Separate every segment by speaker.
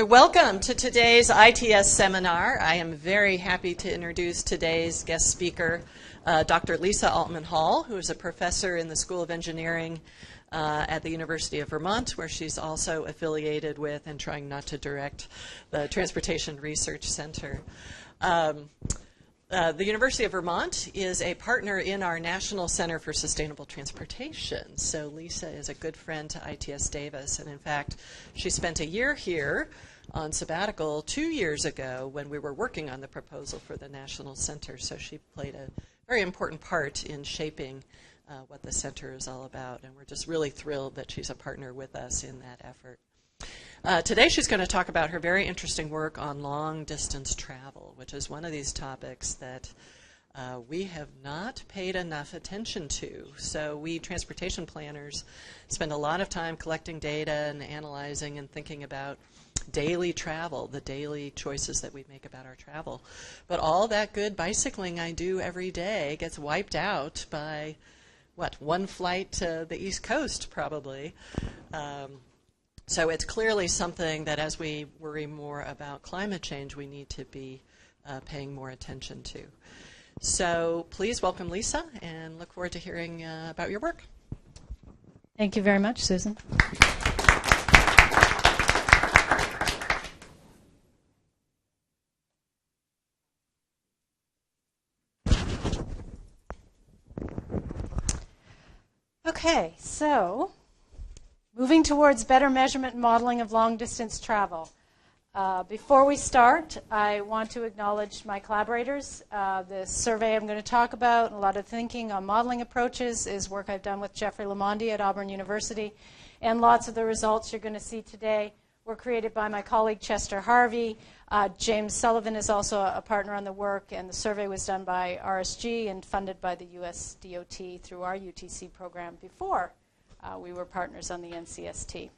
Speaker 1: Welcome to today's ITS seminar. I am very happy to introduce today's guest speaker, Dr. Lisa Altman-Hall, who is a professor in the School of Engineering at the University of Vermont, where she's also affiliated with and trying not to direct the Transportation Research Center. The University of Vermont is a partner in our National Center for Sustainable Transportation. So Lisa is a good friend to ITS Davis. And in fact, she spent a year here on sabbatical 2 years ago when we were working on the proposal for the National Center. So she played a very important part in shaping what the center is all about. And we're just really thrilled that she's a partner with us in that effort. Today she's going to talk about her very interesting work on long-distance travel, which is one of these topics that we have not paid enough attention to. So we transportation planners spend a lot of time collecting data and analyzing and thinking about daily travel, the daily choices that we make about our travel. But all that good bicycling I do every day gets wiped out by, one flight to the East Coast probably. So it's clearly something that as we worry more about climate change, we need to be paying more attention to. So please welcome Lisa and look forward to hearing about your work.
Speaker 2: Thank you very much, Susan. Okay, so moving towards better measurement and modeling of long-distance travel. Before we start, I want to acknowledge my collaborators. The survey I'm going to talk about, and a lot of thinking on modeling approaches, is work I've done with Jeffrey Lamonde at Auburn University. And lots of the results you're going to see today were created by my colleague Chester Harvey. James Sullivan is also a partner on the work, and the survey was done by RSG and funded by the US DOT through our UTC program before we were partners on the NCST.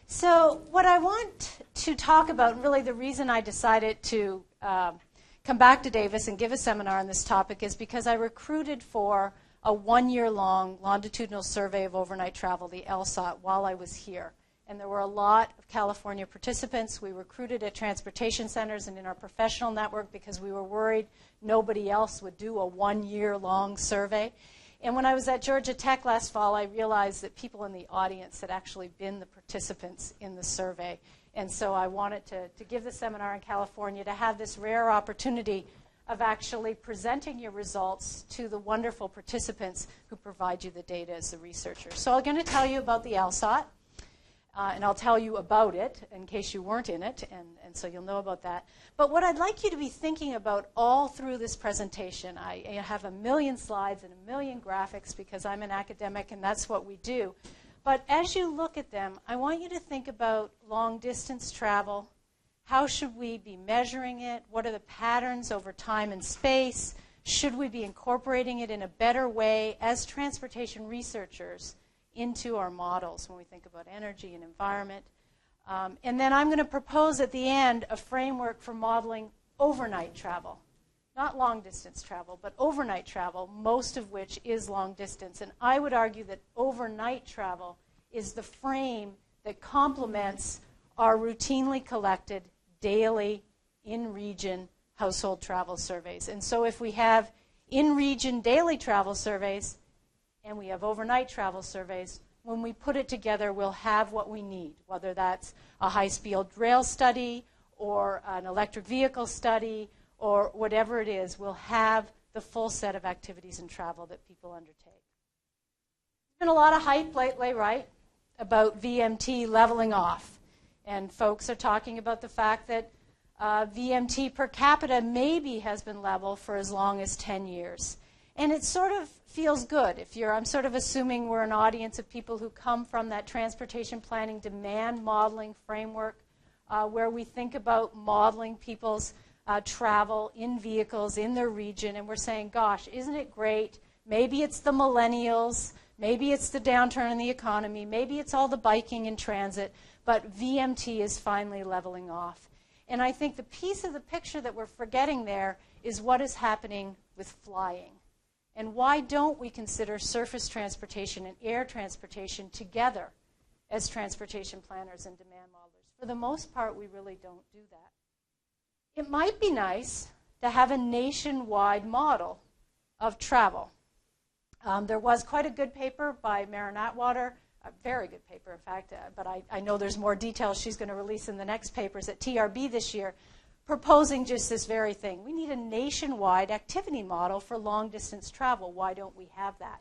Speaker 2: So what I want to talk about, and really the reason I decided to come back to Davis and give a seminar on this topic, is because I recruited for a one-year-long longitudinal survey of overnight travel, the LSOT, while I was here. And there were a lot of California participants. We recruited at transportation centers and in our professional network because we were worried nobody else would do a one-year-long survey. And when I was at Georgia Tech last fall, I realized that people in the audience had actually been the participants in the survey. And so I wanted to give the seminar in California to have this rare opportunity of actually presenting your results to the wonderful participants who provide you the data as the researchers. So I'm going to tell you about the LSOT. And I'll tell you about it in case you weren't in it, and so you'll know about that. But what I'd like you to be thinking about all through this presentation, I have a million slides and a million graphics because I'm an academic and that's what we do. But as you look at them, I want you to think about long-distance travel. How should we be measuring it? What are the patterns over time and space? Should we be incorporating it in a better way as transportation researchers into our models when we think about energy and environment? And then I'm going to propose at the end a framework for modeling overnight travel. Not long-distance travel, but overnight travel, most of which is long-distance. And I would argue that overnight travel is the frame that complements our routinely collected daily in-region household travel surveys. And so if we have in-region daily travel surveys, and we have overnight travel surveys, when we put it together, we'll have what we need, whether that's a high-speed rail study or an electric vehicle study or whatever it is, we'll have the full set of activities and travel that people undertake. There's been a lot of hype lately, right, about VMT leveling off. And folks are talking about the fact that VMT per capita maybe has been level for as long as 10 years. And it sort of feels good. I'm sort of assuming we're an audience of people who come from that transportation planning demand modeling framework where we think about modeling people's travel in vehicles in their region, and we're saying, gosh, isn't it great? Maybe it's the millennials, maybe it's the downturn in the economy, maybe it's all the biking in transit, but VMT is finally leveling off. And I think the piece of the picture that we're forgetting there is what is happening with flying. And why don't we consider surface transportation and air transportation together as transportation planners and demand modelers? For the most part, we really don't do that. It might be nice to have a nationwide model of travel. There was quite a good paper by Maren Atwater, a very good paper, in fact, but I know there's more details she's going to release in the next papers at TRB this year, proposing just this very thing. We need a nationwide activity model for long-distance travel. Why don't we have that?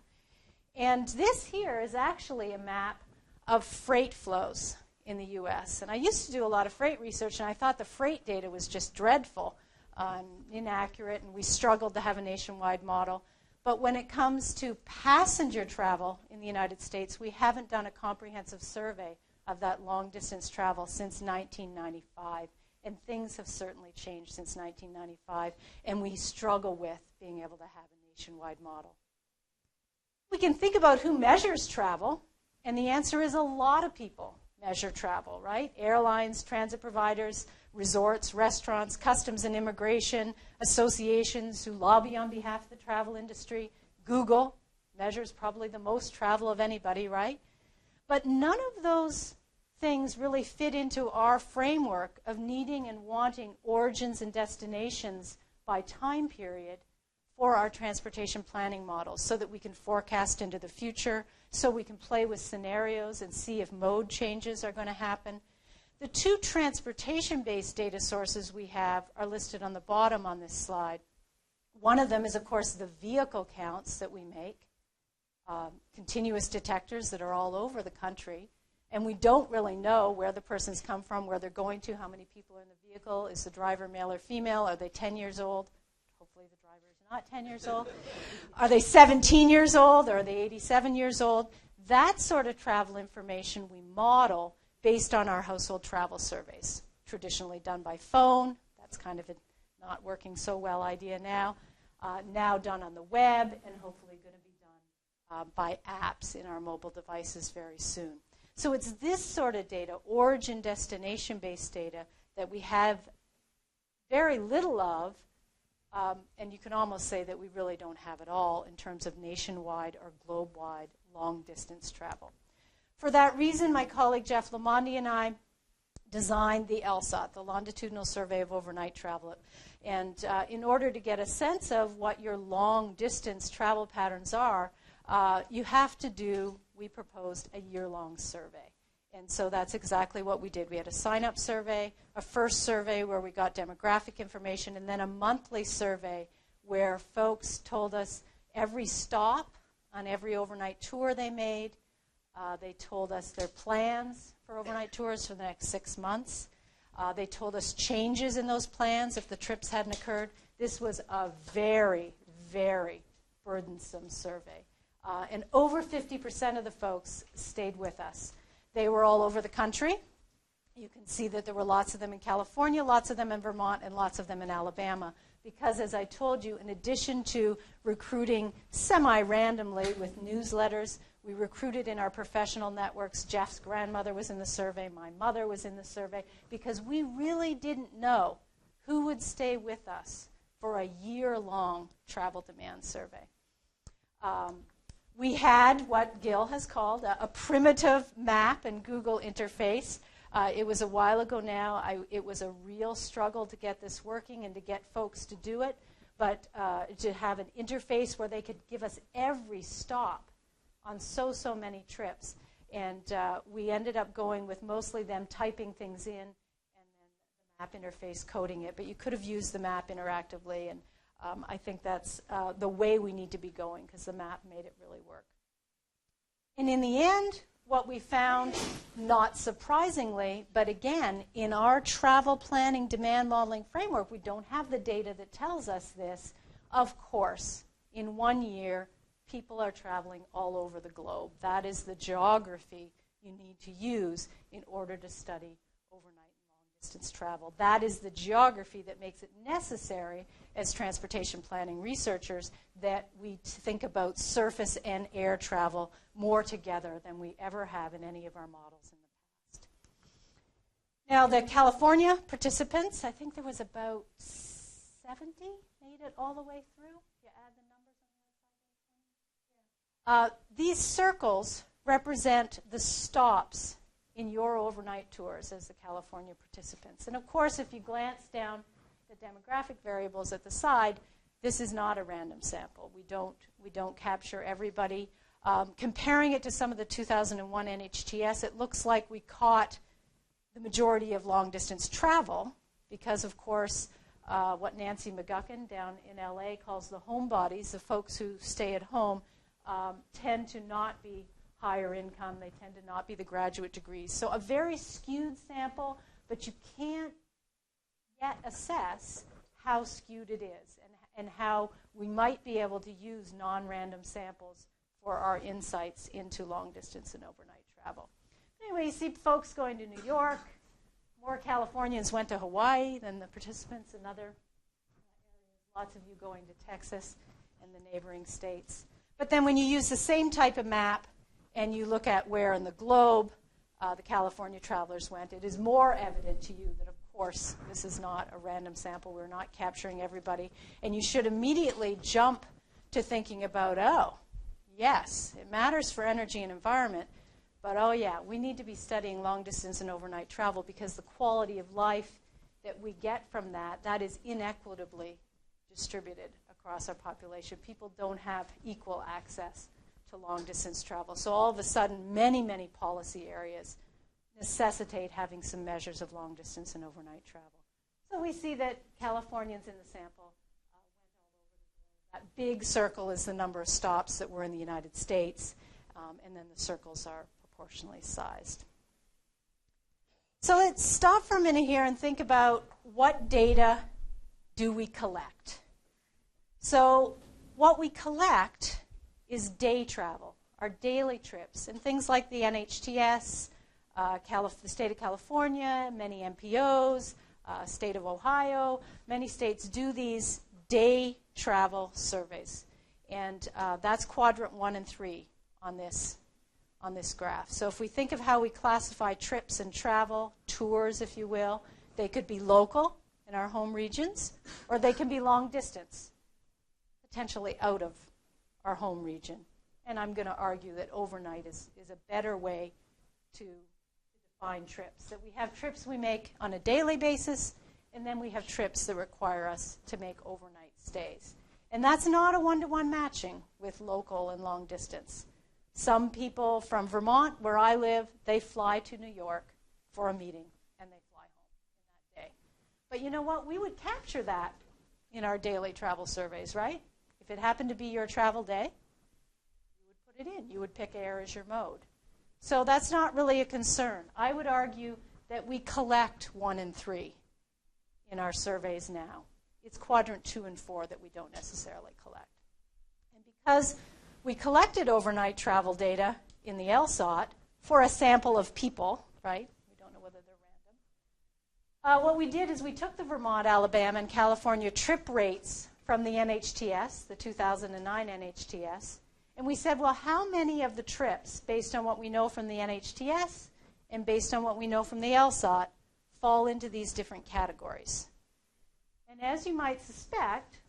Speaker 2: And this here is actually a map of freight flows in the U.S. And I used to do a lot of freight research, and I thought the freight data was just dreadful, inaccurate, and we struggled to have a nationwide model. But when it comes to passenger travel in the United States, we haven't done a comprehensive survey of that long-distance travel since 1995. And things have certainly changed since 1995, and we struggle with being able to have a nationwide model. We can think about who measures travel, and the answer is a lot of people measure travel, right? Airlines, transit providers, resorts, restaurants, customs and immigration, associations who lobby on behalf of the travel industry. Google measures probably the most travel of anybody, right? But none of those things really fit into our framework of needing and wanting origins and destinations by time period for our transportation planning models so that we can forecast into the future, so we can play with scenarios and see if mode changes are going to happen. The two transportation-based data sources we have are listed on the bottom on this slide. One of them is, of course, the vehicle counts that we make, continuous detectors that are all over the country. And we don't really know where the person's come from, where they're going to, how many people are in the vehicle. Is the driver male or female? Are they 10 years old? Hopefully the driver is not 10 years old. Are they 17 years old? Or are they 87 years old? That sort of travel information we model based on our household travel surveys, traditionally done by phone. That's kind of a not working so well idea now. Now done on the web, and hopefully going to be done by apps in our mobile devices very soon. So it's this sort of data, origin destination-based data, that we have very little of, and you can almost say that we really don't have it all in terms of nationwide or globe-wide long-distance travel. For that reason, my colleague Jeff Lamonde and I designed the LSAT, the Longitudinal Survey of Overnight Travel. And in order to get a sense of what your long-distance travel patterns are, you have to do, we proposed, a year-long survey. And so that's exactly what we did. We had a sign-up survey, a first survey where we got demographic information, and then a monthly survey where folks told us every stop on every overnight tour they made. They told us their plans for overnight tours for the next 6 months. They told us changes in those plans if the trips hadn't occurred. This was a very, very burdensome survey. And over 50% of the folks stayed with us. They were all over the country. You can see that there were lots of them in California, lots of them in Vermont, and lots of them in Alabama. Because, as I told you, in addition to recruiting semi-randomly with newsletters, we recruited in our professional networks. Jeff's grandmother was in the survey. My mother was in the survey. Because we really didn't know who would stay with us for a year-long travel demand survey. We had what Gil has called a primitive map and Google interface. It was a while ago now. It was a real struggle to get this working and to get folks to do it, but to have an interface where they could give us every stop on so many trips. And we ended up going with mostly them typing things in and then the map interface coding it. But you could have used the map interactively, and I think that's the way we need to be going because the map made it really work. And in the end, what we found, not surprisingly, but again, in our travel planning demand modeling framework, we don't have the data that tells us this. Of course, in 1 year, people are traveling all over the globe. That is the geography you need to use in order to study overnight and long-distance travel. That is the geography that makes it necessary as transportation planning researchers that we think about surface and air travel more together than we ever have in any of our models in the past. Now, the California participants, I think there was about 70 made it all the way through. You add the numbers on the side. These circles represent the stops in your overnight tours as the California participants. And of course, if you glance down the demographic variables at the side, this is not a random sample. We don't capture everybody. Comparing it to some of the 2001 NHTS, it looks like we caught the majority of long-distance travel because, of course, what Nancy McGuckin down in LA calls the homebodies, the folks who stay at home, tend to not be higher income. They tend to not be the graduate degrees. So a very skewed sample, but you can't yet assess how skewed it is and how we might be able to use non-random samples for our insights into long-distance and overnight travel. Anyway, you see folks going to New York. More Californians went to Hawaii than the participants in other areas. Lots of you going to Texas and the neighboring states. But then when you use the same type of map and you look at where in the globe the California travelers went, it is more evident to you that, of course, this is not a random sample. We're not capturing everybody. And you should immediately jump to thinking about, oh, yes, it matters for energy and environment, but oh yeah, we need to be studying long distance and overnight travel because the quality of life that we get from that is inequitably distributed across our population. People don't have equal access to long distance travel. So all of a sudden, many, many policy areas necessitate having some measures of long distance and overnight travel. So we see that Californians in the sample went all over the globe. That big circle is the number of stops that were in the United States, and then the circles are proportionally sized. So let's stop for a minute here and think about what data do we collect. So what we collect is day travel, our daily trips, and things like the NHTS, the state of California, many MPOs, state of Ohio, many states do these day travel surveys. And that's quadrant 1 and 3 on this graph. So if we think of how we classify trips and travel, tours, if you will, they could be local in our home regions, or they can be long distance, potentially out of our home region. And I'm going to argue that overnight is a better way to define trips. That we have trips we make on a daily basis, and then we have trips that require us to make overnight stays. And that's not a one-to-one matching with local and long distance. Some people from Vermont, where I live, they fly to New York for a meeting, and they fly home in that day. But you know what? We would capture that in our daily travel surveys, right? If it happened to be your travel day, you would put it in. You would pick air as your mode. So that's not really a concern. I would argue that we collect 1 and 3 in our surveys now. It's quadrant 2 and 4 that we don't necessarily collect. And because we collected overnight travel data in the LSOT for a sample of people, right? We don't know whether they're random. What we did is we took the Vermont, Alabama, and California trip rates from the NHTS, the 2009 NHTS, and we said, well, how many of the trips, based on what we know from the NHTS and based on what we know from the LSOT, fall into these different categories? And as you might suspect,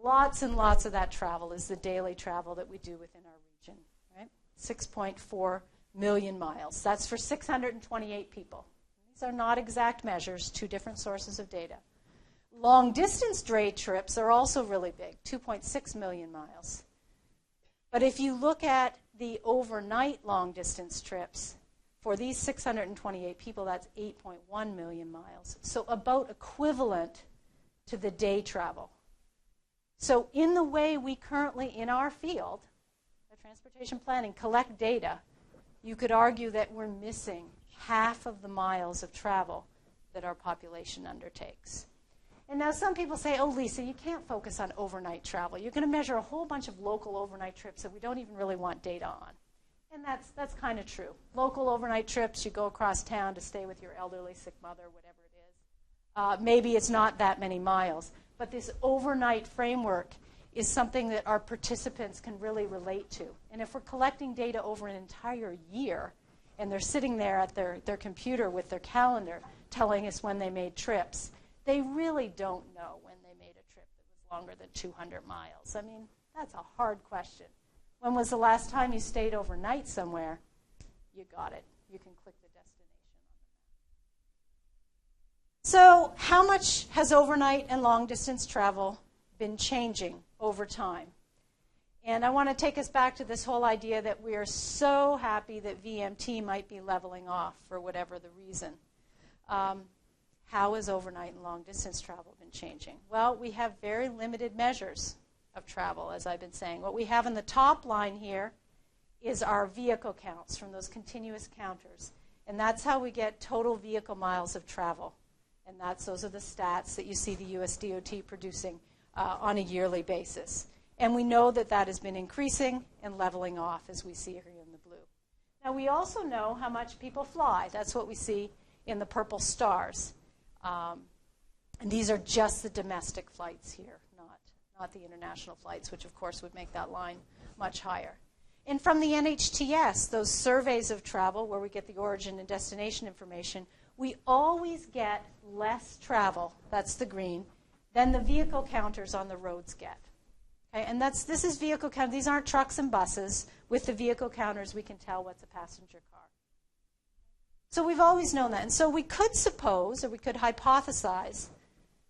Speaker 2: lots and lots of that travel is the daily travel that we do within our region, right? 6.4 million miles. That's for 628 people. These are not exact measures, 2 different sources of data. Long-distance day trips are also really big, 2.6 million miles. But if you look at the overnight long-distance trips, for these 628 people, that's 8.1 million miles. So about equivalent to the day travel. So in the way we currently, in our field, the transportation planning, collect data, you could argue that we're missing half of the miles of travel that our population undertakes. And now some people say, oh, Lisa, you can't focus on overnight travel. You're going to measure a whole bunch of local overnight trips that we don't even really want data on. And that's kind of true. Local overnight trips, you go across town to stay with your elderly sick mother, whatever it is. Maybe it's not that many miles. But this overnight framework is something that our participants can really relate to. And if we're collecting data over an entire year, and they're sitting there at their computer with their calendar telling us when they made trips, they really don't know when they made a trip that was longer than 200 miles. I mean, that's a hard question. When was the last time you stayed overnight somewhere? You got it. You can click the So how much has overnight and long-distance travel been changing over time? And I want to take us back to this whole idea that we are so happy that VMT might be leveling off for whatever the reason. How has overnight and long-distance travel been changing? Well, we have very limited measures of travel, as I've been saying. What we have in the top line here is our vehicle counts from those continuous counters. And that's how we get total vehicle miles of travel. And those are the stats that you see the US DOT producing on a yearly basis. And we know that that has been increasing and leveling off, as we see here in the blue. Now, we also know how much people fly. That's what we see in the purple stars. And these are just the domestic flights here, not the international flights, which, of course, would make that line much higher. And from the NHTS, those surveys of travel where we get the origin and destination information, we always get less travel, that's the green, than the vehicle counters on the roads get. Okay, and this is vehicle count. These aren't trucks and buses. With the vehicle counters, we can tell what's a passenger car. So we've always known that. And so we could suppose, or we could hypothesize,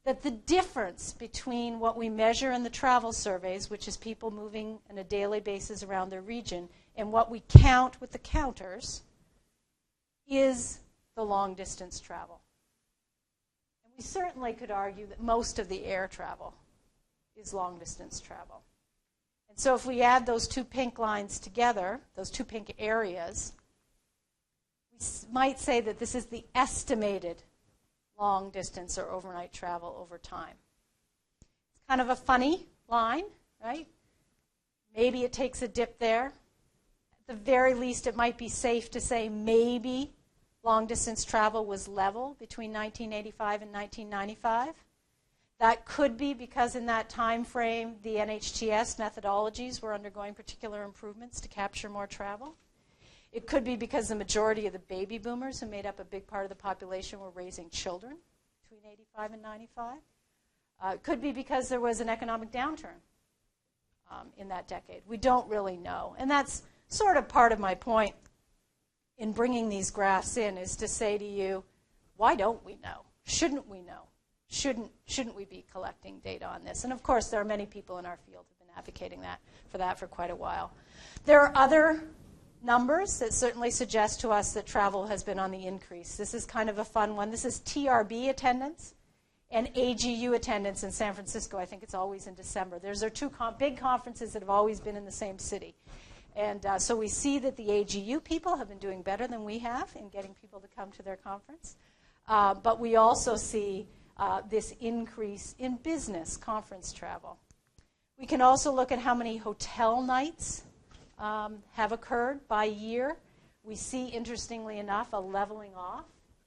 Speaker 2: that the difference between what we measure in the travel surveys, which is people moving on a daily basis around their region, and what we count with the counters, is the long-distance travel. And we certainly could argue that most of the air travel is long-distance travel. And so if we add those two pink lines together, those two pink areas, we might say that this is the estimated long-distance or overnight travel over time. It's kind of a funny line, right? Maybe it takes a dip there. At the very least, it might be safe to say maybe long-distance travel was level between 1985 and 1995. That could be because in that time frame, the NHTS methodologies were undergoing particular improvements to capture more travel. It could be because the majority of the baby boomers who made up a big part of the population were raising children between 85 and 95. It could be because there was an economic downturn in that decade. We don't really know. And that's sort of part of my point in bringing these graphs in, is to say to you, why don't we know? Shouldn't we know? Shouldn't we be collecting data on this? And of course, there are many people in our field who have been advocating that for quite a while. There are other numbers that certainly suggest to us that travel has been on the increase. This is kind of a fun one. This is TRB attendance and AGU attendance in San Francisco. I think it's always in December. Those are two big conferences that have always been in the same city. And so we see that the AGU people have been doing better than we have in getting people to come to their conference. But we also see this increase in business conference travel. We can also look at how many hotel nights have occurred by year. We see, interestingly enough, a leveling off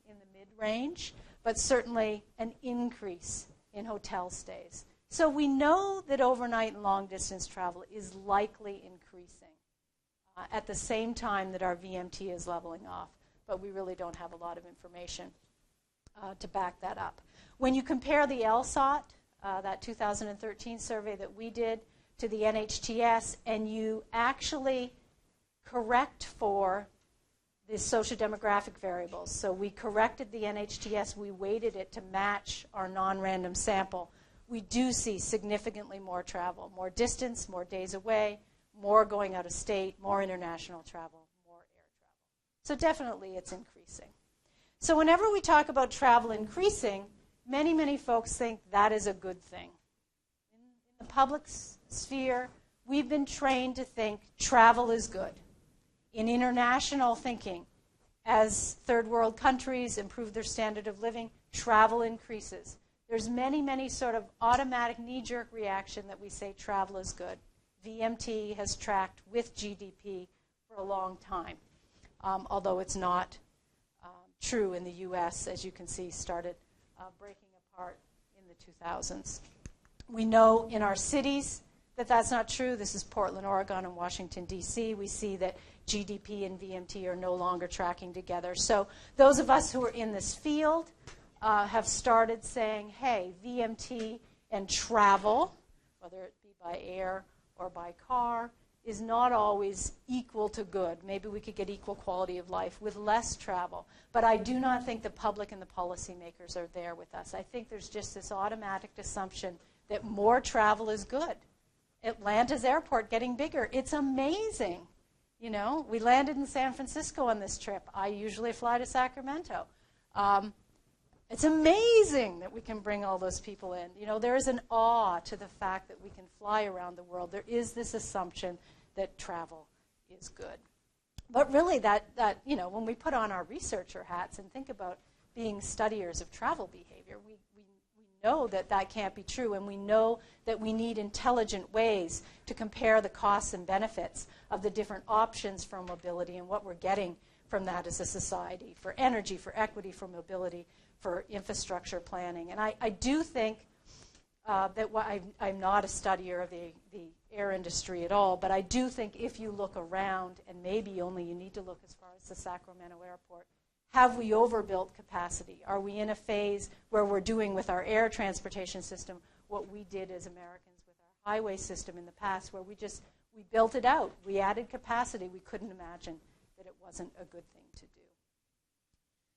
Speaker 2: in the mid-range, but certainly an increase in hotel stays. So we know that overnight and long-distance travel is likely increasing at the same time that our VMT is leveling off, but we really don't have a lot of information to back that up. When you compare the LSOT, that 2013 survey that we did, to the NHTS, and you actually correct for the socio-demographic variables. So we corrected the NHTS, we weighted it to match our non-random sample. We do see significantly more travel, more distance, more days away, more going out of state, more international travel, more air travel. So definitely it's increasing. So whenever we talk about travel increasing, many, many folks think that is a good thing. In the public sphere, we've been trained to think travel is good. In international thinking, as third world countries improve their standard of living, travel increases. There's many, many sort of automatic knee-jerk reaction that we say travel is good. VMT has tracked with GDP for a long time, although it's not true in the US, as you can see, started breaking apart in the 2000s. We know in our cities that that's not true. This is Portland, Oregon, and Washington, D.C. We see that GDP and VMT are no longer tracking together. So those of us who are in this field have started saying, hey, VMT and travel, whether it be by air or by car, is not always equal to good. Maybe we could get equal quality of life with less travel. But I do not think the public and the policymakers are there with us. I think there's just this automatic assumption that more travel is good. Atlanta's airport getting bigger. It's amazing. You know, we landed in San Francisco on this trip. I usually fly to Sacramento. It's amazing that we can bring all those people in. You know, there is an awe to the fact that we can fly around the world. There is this assumption that travel is good. But really, that you know, when we put on our researcher hats and think about being studiers of travel behavior, we know that that can't be true, and we know that we need intelligent ways to compare the costs and benefits of the different options for mobility and what we're getting from that as a society, for energy, for equity, for mobility, for infrastructure planning. And I do think that I'm not a studier of the air industry at all, but I do think if you look around, and maybe only you need to look as far as the Sacramento airport, have we overbuilt capacity? Are we in a phase where we're doing with our air transportation system what we did as Americans with our highway system in the past, where we built it out, we added capacity, we couldn't imagine that it wasn't a good thing to do.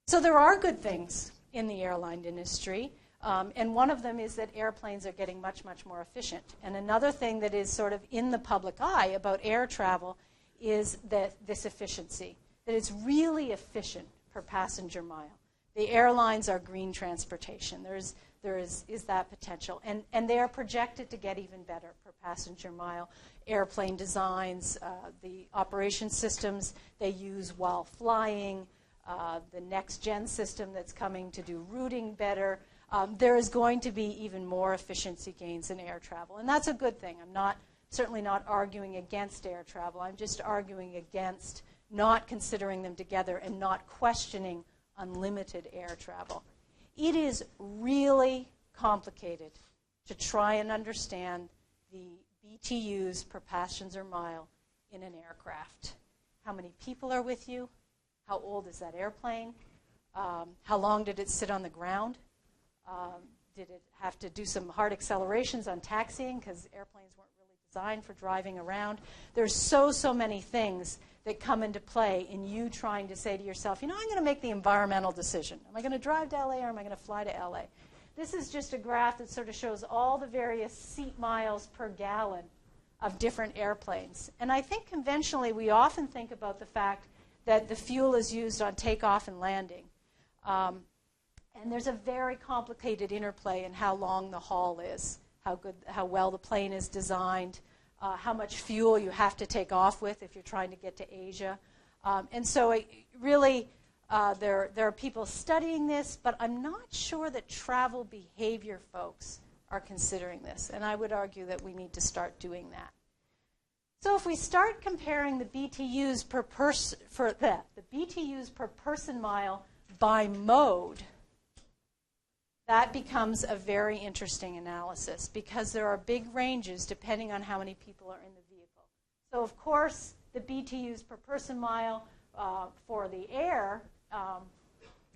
Speaker 2: So there are good things in the airline industry, and one of them is that airplanes are getting much, much more efficient. And another thing that is sort of in the public eye about air travel is that this efficiency, that it's really efficient per passenger mile. The airlines are green transportation. There is that potential. And they are projected to get even better per passenger mile. Airplane designs, the operation systems they use while flying, the next-gen system that's coming to do routing better. There is going to be even more efficiency gains in air travel. And that's a good thing. I'm certainly not arguing against air travel. I'm just arguing against not considering them together and not questioning unlimited air travel. It is really complicated to try and understand the BTUs per passenger mile in an aircraft. How many people are with you? How old is that airplane? How long did it sit on the ground? Did it have to do some hard accelerations on taxiing because airplanes weren't really designed for driving around? There's so many things that come into play in you trying to say to yourself, you know, I'm going to make the environmental decision. Am I going to drive to LA or am I going to fly to LA? This is just a graph that sort of shows all the various seat miles per gallon of different airplanes. And I think conventionally we often think about the fact that the fuel is used on takeoff and landing. And there's a very complicated interplay in how long the haul is, how well the plane is designed, how much fuel you have to take off with if you're trying to get to Asia. And so there are people studying this, but I'm not sure that travel behavior folks are considering this. And I would argue that we need to start doing that. So if we start comparing the BTUs per person mile by mode, that becomes a very interesting analysis because there are big ranges depending on how many people are in the vehicle. So, of course, the BTUs per person mile for the air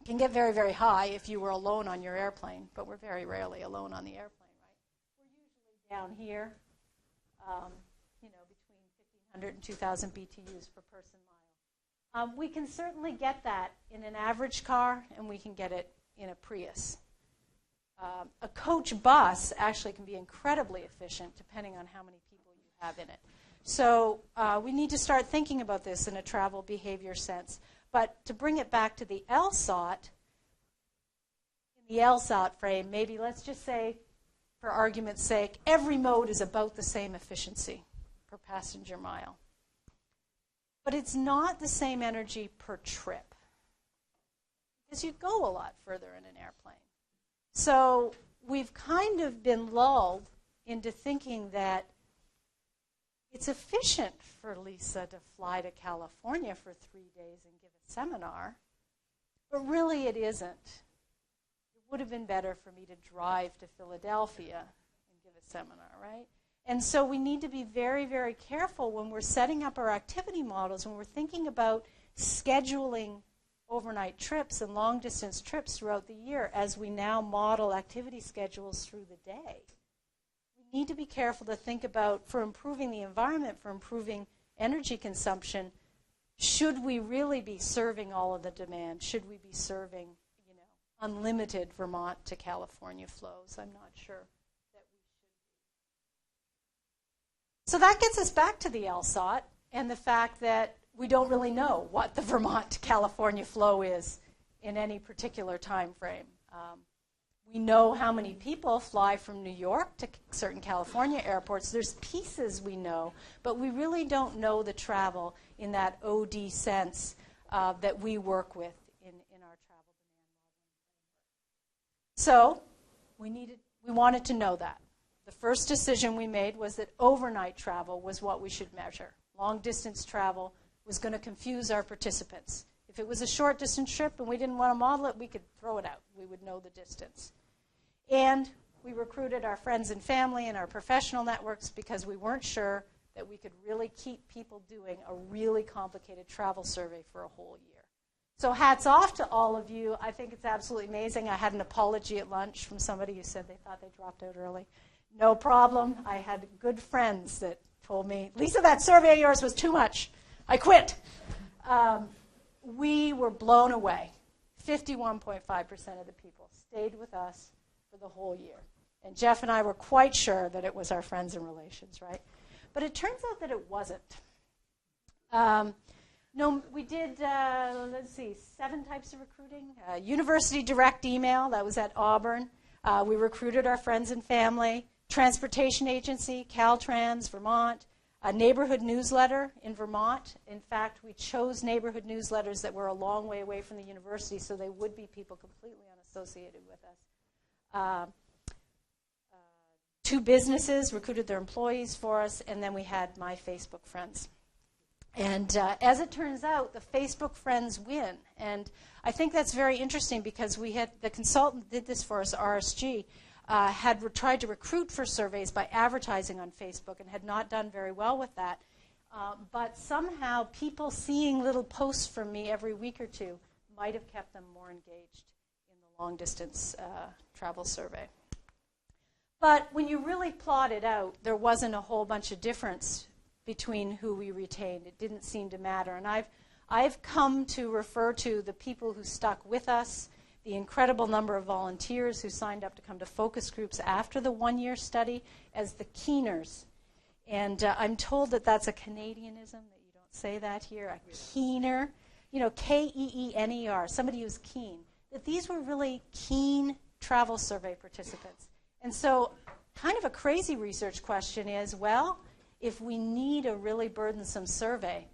Speaker 2: can get very, very high if you were alone on your airplane, but we're very rarely alone on the airplane, right? We're usually down here, between 1,500 and 2,000 BTUs per person mile. We can certainly get that in an average car, and we can get it in a Prius. A coach bus actually can be incredibly efficient depending on how many people you have in it. So we need to start thinking about this in a travel behavior sense. But to bring it back to the LSAT, in the LSAT frame, maybe let's just say, for argument's sake, every mode is about the same efficiency per passenger mile. But it's not the same energy per trip because you go a lot further in an airplane. So we've kind of been lulled into thinking that it's efficient for Lisa to fly to California for 3 days and give a seminar, but really it isn't. It would have been better for me to drive to Philadelphia and give a seminar, right? And so we need to be very, very careful when we're setting up our activity models, when we're thinking about scheduling overnight trips and long-distance trips throughout the year as we now model activity schedules through the day. We we need to be careful to think about, for improving the environment, for improving energy consumption, should we really be serving all of the demand? Should we be serving, unlimited Vermont to California flows? I'm not sure that we should. So that gets us back to the LSOT and the fact that we don't really know what the Vermont to California flow is in any particular time frame. We know how many people fly from New York to certain California airports. There's pieces we know, but we really don't know the travel in that OD sense that we work with in our travel demand modeling. So we wanted to know that. The first decision we made was that overnight travel was what we should measure. Long-distance travel was going to confuse our participants. If it was a short-distance trip and we didn't want to model it, we could throw it out. We would know the distance. And we recruited our friends and family and our professional networks because we weren't sure that we could really keep people doing a really complicated travel survey for a whole year. So hats off to all of you. I think it's absolutely amazing. I had an apology at lunch from somebody who said they thought they dropped out early. No problem. I had good friends that told me, Lisa, that survey of yours was too much. I quit. We were blown away. 51.5% of the people stayed with us for the whole year. And Jeff and I were quite sure that it was our friends and relations, right? But it turns out that it wasn't. No, we did, 7 types of recruiting. University direct email, that was at Auburn. We recruited our friends and family. Transportation agency, Caltrans, Vermont. A neighborhood newsletter in Vermont. In fact, we chose neighborhood newsletters that were a long way away from the university, so they would be people completely unassociated with us. 2 businesses recruited their employees for us, and then we had my Facebook friends. And as it turns out, the Facebook friends win. And I think that's very interesting because the consultant did this for us, RSG, had tried to recruit for surveys by advertising on Facebook and had not done very well with that. But somehow people seeing little posts from me every week or two might have kept them more engaged in the long-distance travel survey. But when you really plot it out, there wasn't a whole bunch of difference between who we retained. It didn't seem to matter. And I've come to refer to the people who stuck with us, the incredible number of volunteers who signed up to come to focus groups after the 1-year study, as the keeners. And I'm told that that's a Canadianism, that you don't say that here, a keener. Keener, somebody who's keen. That these were really keen travel survey participants. And so kind of a crazy research question is, well, if we need a really burdensome survey,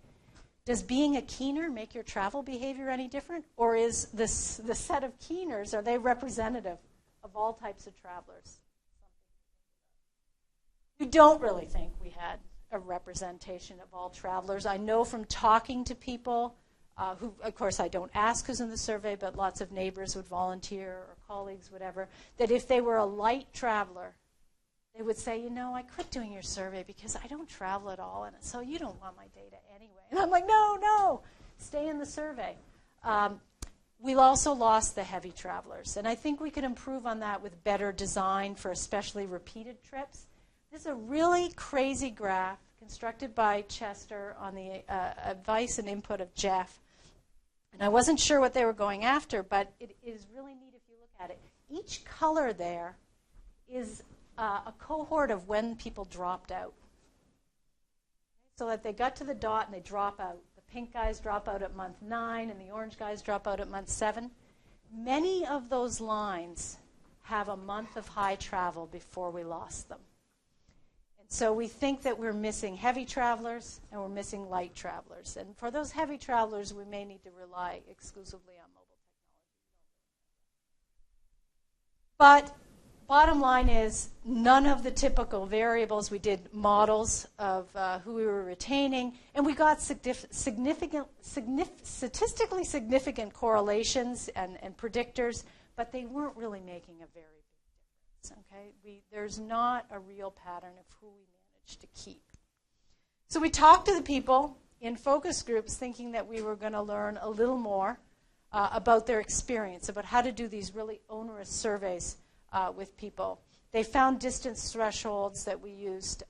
Speaker 2: does being a keener make your travel behavior any different? Or is the set of keeners, are they representative of all types of travelers? We don't really think we had a representation of all travelers. I know from talking to people who, of course, I don't ask who's in the survey, but lots of neighbors would volunteer or colleagues, whatever, that if they were a light traveler, they would say, I quit doing your survey because I don't travel at all, and so you don't want my data anyway. And I'm like, no, stay in the survey. We also lost the heavy travelers, and I think we could improve on that with better design for especially repeated trips. This is a really crazy graph constructed by Chester on the advice and input of Jeff. And I wasn't sure what they were going after, but it is really neat if you look at it. Each color there is a cohort of when people dropped out. So that they got to the dot and they drop out. The pink guys drop out at month 9 and the orange guys drop out at month 7. Many of those lines have a month of high travel before we lost them. And so we think that we're missing heavy travelers and we're missing light travelers. And for those heavy travelers, we may need to rely exclusively on mobile technology. But bottom line is, none of the typical variables. We did models of who we were retaining, and we got statistically significant correlations and predictors, but they weren't really making a very big difference. Okay, there's not a real pattern of who we managed to keep. So we talked to the people in focus groups, thinking that we were going to learn a little more about their experience, about how to do these really onerous surveys with people. they found distance thresholds that we used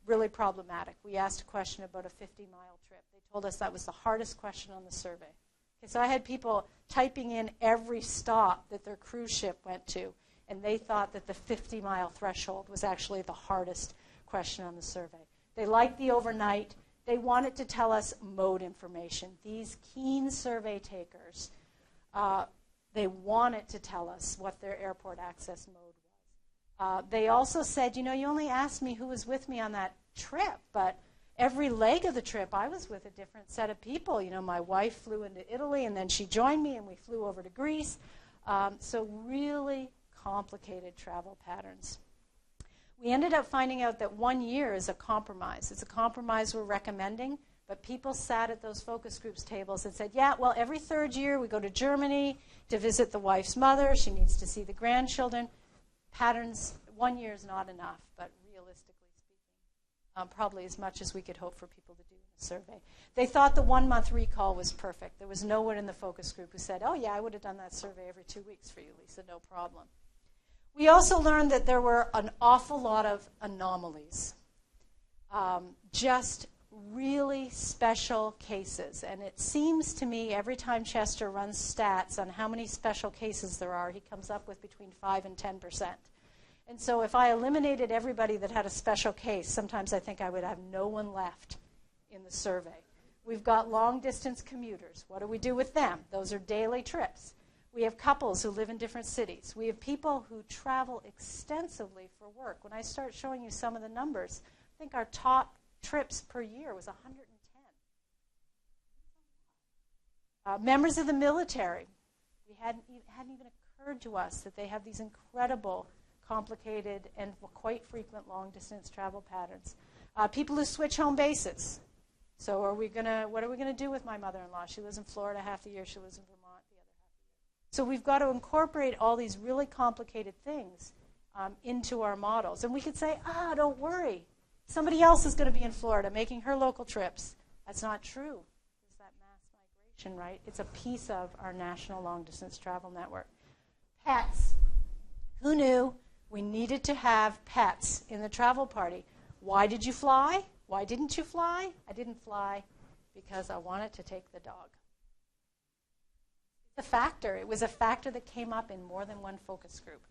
Speaker 2: really problematic. We asked a question about a 50-mile trip. They told us that was the hardest question on the survey. Okay, so I had people typing in every stop that their cruise ship went to, and they thought that the 50-mile threshold was actually the hardest question on the survey. They liked the overnight. They wanted to tell us mode information. These keen survey takers, they wanted to tell us what their airport access mode was. They also said, you only asked me who was with me on that trip, but every leg of the trip I was with a different set of people. My wife flew into Italy, and then she joined me, and we flew over to Greece. So really complicated travel patterns. We ended up finding out that 1 year is a compromise. It's a compromise we're recommending, but people sat at those focus groups tables and said, yeah, well, every third year we go to Germany to visit the wife's mother. She needs to see the grandchildren. Patterns, 1 year is not enough, but realistically speaking, probably as much as we could hope for people to do in a survey. They thought the 1 month recall was perfect. There was no one in the focus group who said, oh, yeah, I would have done that survey every 2 weeks for you, Lisa, no problem. We also learned that there were an awful lot of anomalies, just really special cases. And it seems to me every time Chester runs stats on how many special cases there are, he comes up with between 5 and 10%. And so if I eliminated everybody that had a special case, sometimes I think I would have no one left in the survey. We've got long-distance commuters. What do we do with them? Those are daily trips. We have couples who live in different cities. We have people who travel extensively for work. When I start showing you some of the numbers, I think our top trips per year was 110. Members of the military. It hadn't even occurred to us that they have these incredible, complicated, and quite frequent long-distance travel patterns. People who switch home bases. So what are we gonna do with my mother-in-law? She lives in Florida half the year. She lives in Vermont the other half the year. So we've got to incorporate all these really complicated things into our models. And we could say, don't worry. Somebody else is going to be in Florida making her local trips. That's not true. It's that mass migration, right? It's a piece of our national long-distance travel network. Pets. Who knew we needed to have pets in the travel party? Why did you fly? Why didn't you fly? I didn't fly because I wanted to take the dog. It's a factor. It was a factor that came up in more than one focus group.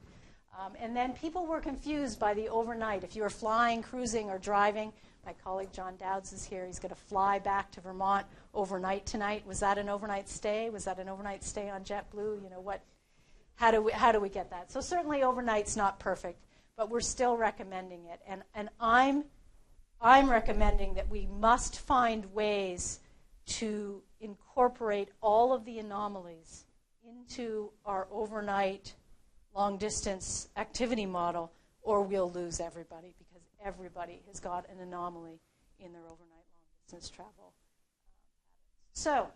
Speaker 2: And then people were confused by the overnight. If you were flying, cruising, or driving, my colleague John Dowds is here. He's going to fly back to Vermont overnight tonight. Was that an overnight stay? Was that an overnight stay on JetBlue? How do we get that? So certainly overnight's not perfect, but we're still recommending it. And I'm recommending that we must find ways to incorporate all of the anomalies into our overnight long-distance activity model, or we'll lose everybody because everybody has got an anomaly in their overnight long-distance travel. So,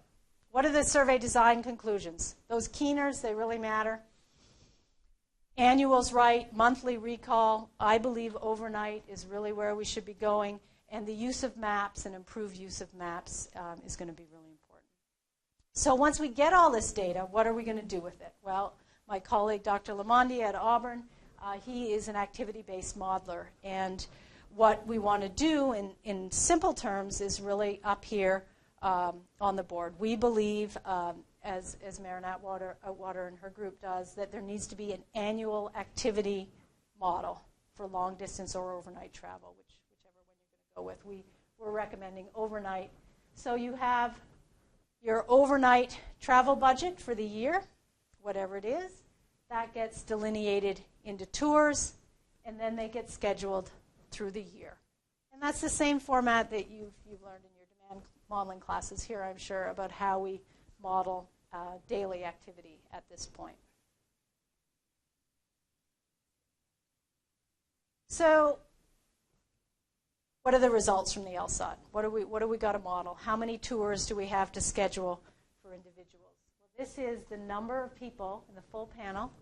Speaker 2: what are the survey design conclusions? Those keeners, they really matter. Annual's right, monthly recall. I believe overnight is really where we should be going, and the use of maps and improved use of maps is going to be really important. So once we get all this data, what are we going to do with it? Well, my colleague, Dr. Lamondia at Auburn, he is an activity-based modeler. And what we want to do in simple terms is really up here on the board. We believe, as Maren Atwater and her group does, that there needs to be an annual activity model for long-distance or overnight travel, whichever one you're going to go with. We're recommending overnight. So you have your overnight travel budget for the year, whatever it is, that gets delineated into tours, and then they get scheduled through the year. And that's the same format that you've learned in your demand modeling classes here, I'm sure, about how we model daily activity at this point. So what are the results from the LSAT? What do we got to model? How many tours do we have to schedule for individuals? This is the number of people in the full panel,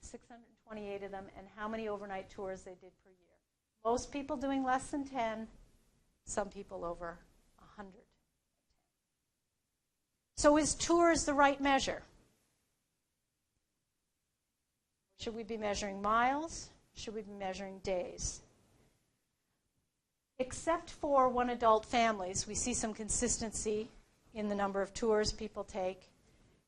Speaker 2: 628 of them, and how many overnight tours they did per year. Most people doing less than 10, some people over 100. So is tours the right measure? Should we be measuring miles? should we be measuring days? Except for one adult families, we see some consistency in the number of tours people take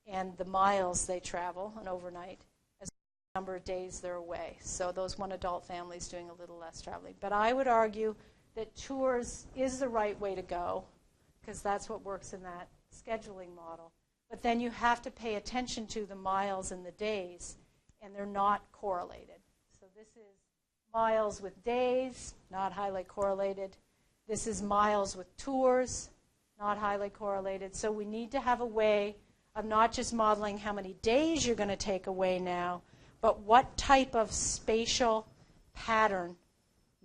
Speaker 2: and the miles they travel an overnight as the number of days they're away. So those one adult families doing a little less traveling. But I would argue that tours is the right way to go because that's what works in that scheduling model. But then you have to pay attention to the miles and the days, and they're not correlated. So this is miles with days, not highly correlated. This is miles with tours, not highly correlated. So we need to have a way of not just modeling how many days you're going to take away now, but what type of spatial pattern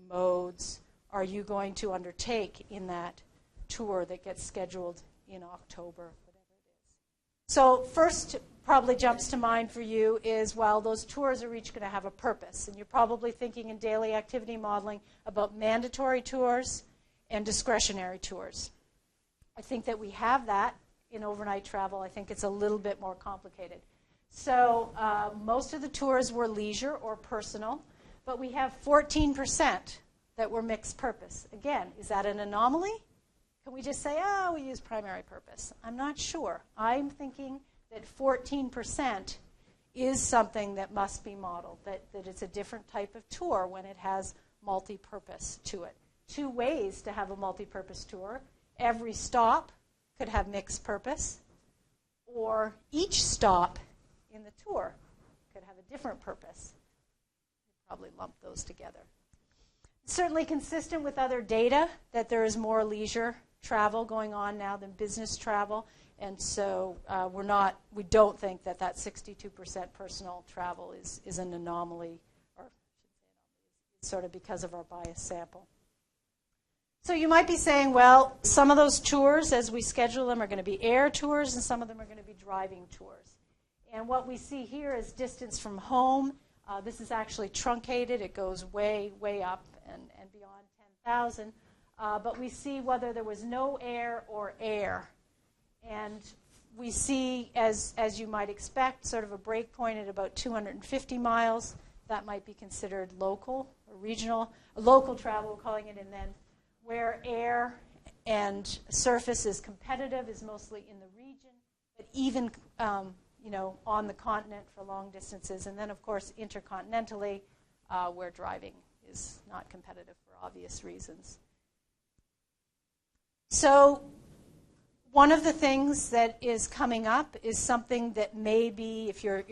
Speaker 2: modes are you going to undertake in that tour that gets scheduled in October, whatever it is. So first probably jumps to mind for you is, well, those tours are each going to have a purpose. And you're probably thinking in daily activity modeling about mandatory tours and discretionary tours. I think that we have that in overnight travel. I think it's a little bit more complicated. So most of the tours were leisure or personal, but we have 14% that were mixed purpose. Again, is that an anomaly? Can we just say, oh, we use primary purpose? I'm not sure. I'm thinking that 14% is something that must be modeled, that it's a different type of tour when it has multi-purpose to it. Two ways to have a multi-purpose tour. Every stop could have mixed purpose, or each stop in the tour could have a different purpose. We'd probably lump those together. Certainly consistent with other data that there is more leisure travel going on now than business travel. And so we don't think that 62% personal travel is an anomaly, or sort of because of our bias sample. So you might be saying, well, some of those tours, as we schedule them, are going to be air tours, and some of them are going to be driving tours. And what we see here is distance from home. This is actually truncated. It goes way, way up and beyond 10,000. But we see whether there was no air or air. And we see, as you might expect, sort of a break point at about 250 miles. That might be considered local or regional. Local travel, we're calling it, and then where air and surface is competitive is mostly in the region, but even on the continent for long distances. And then, of course, intercontinentally, where driving is not competitive for obvious reasons. So one of the things that is coming up is something that maybe, if you're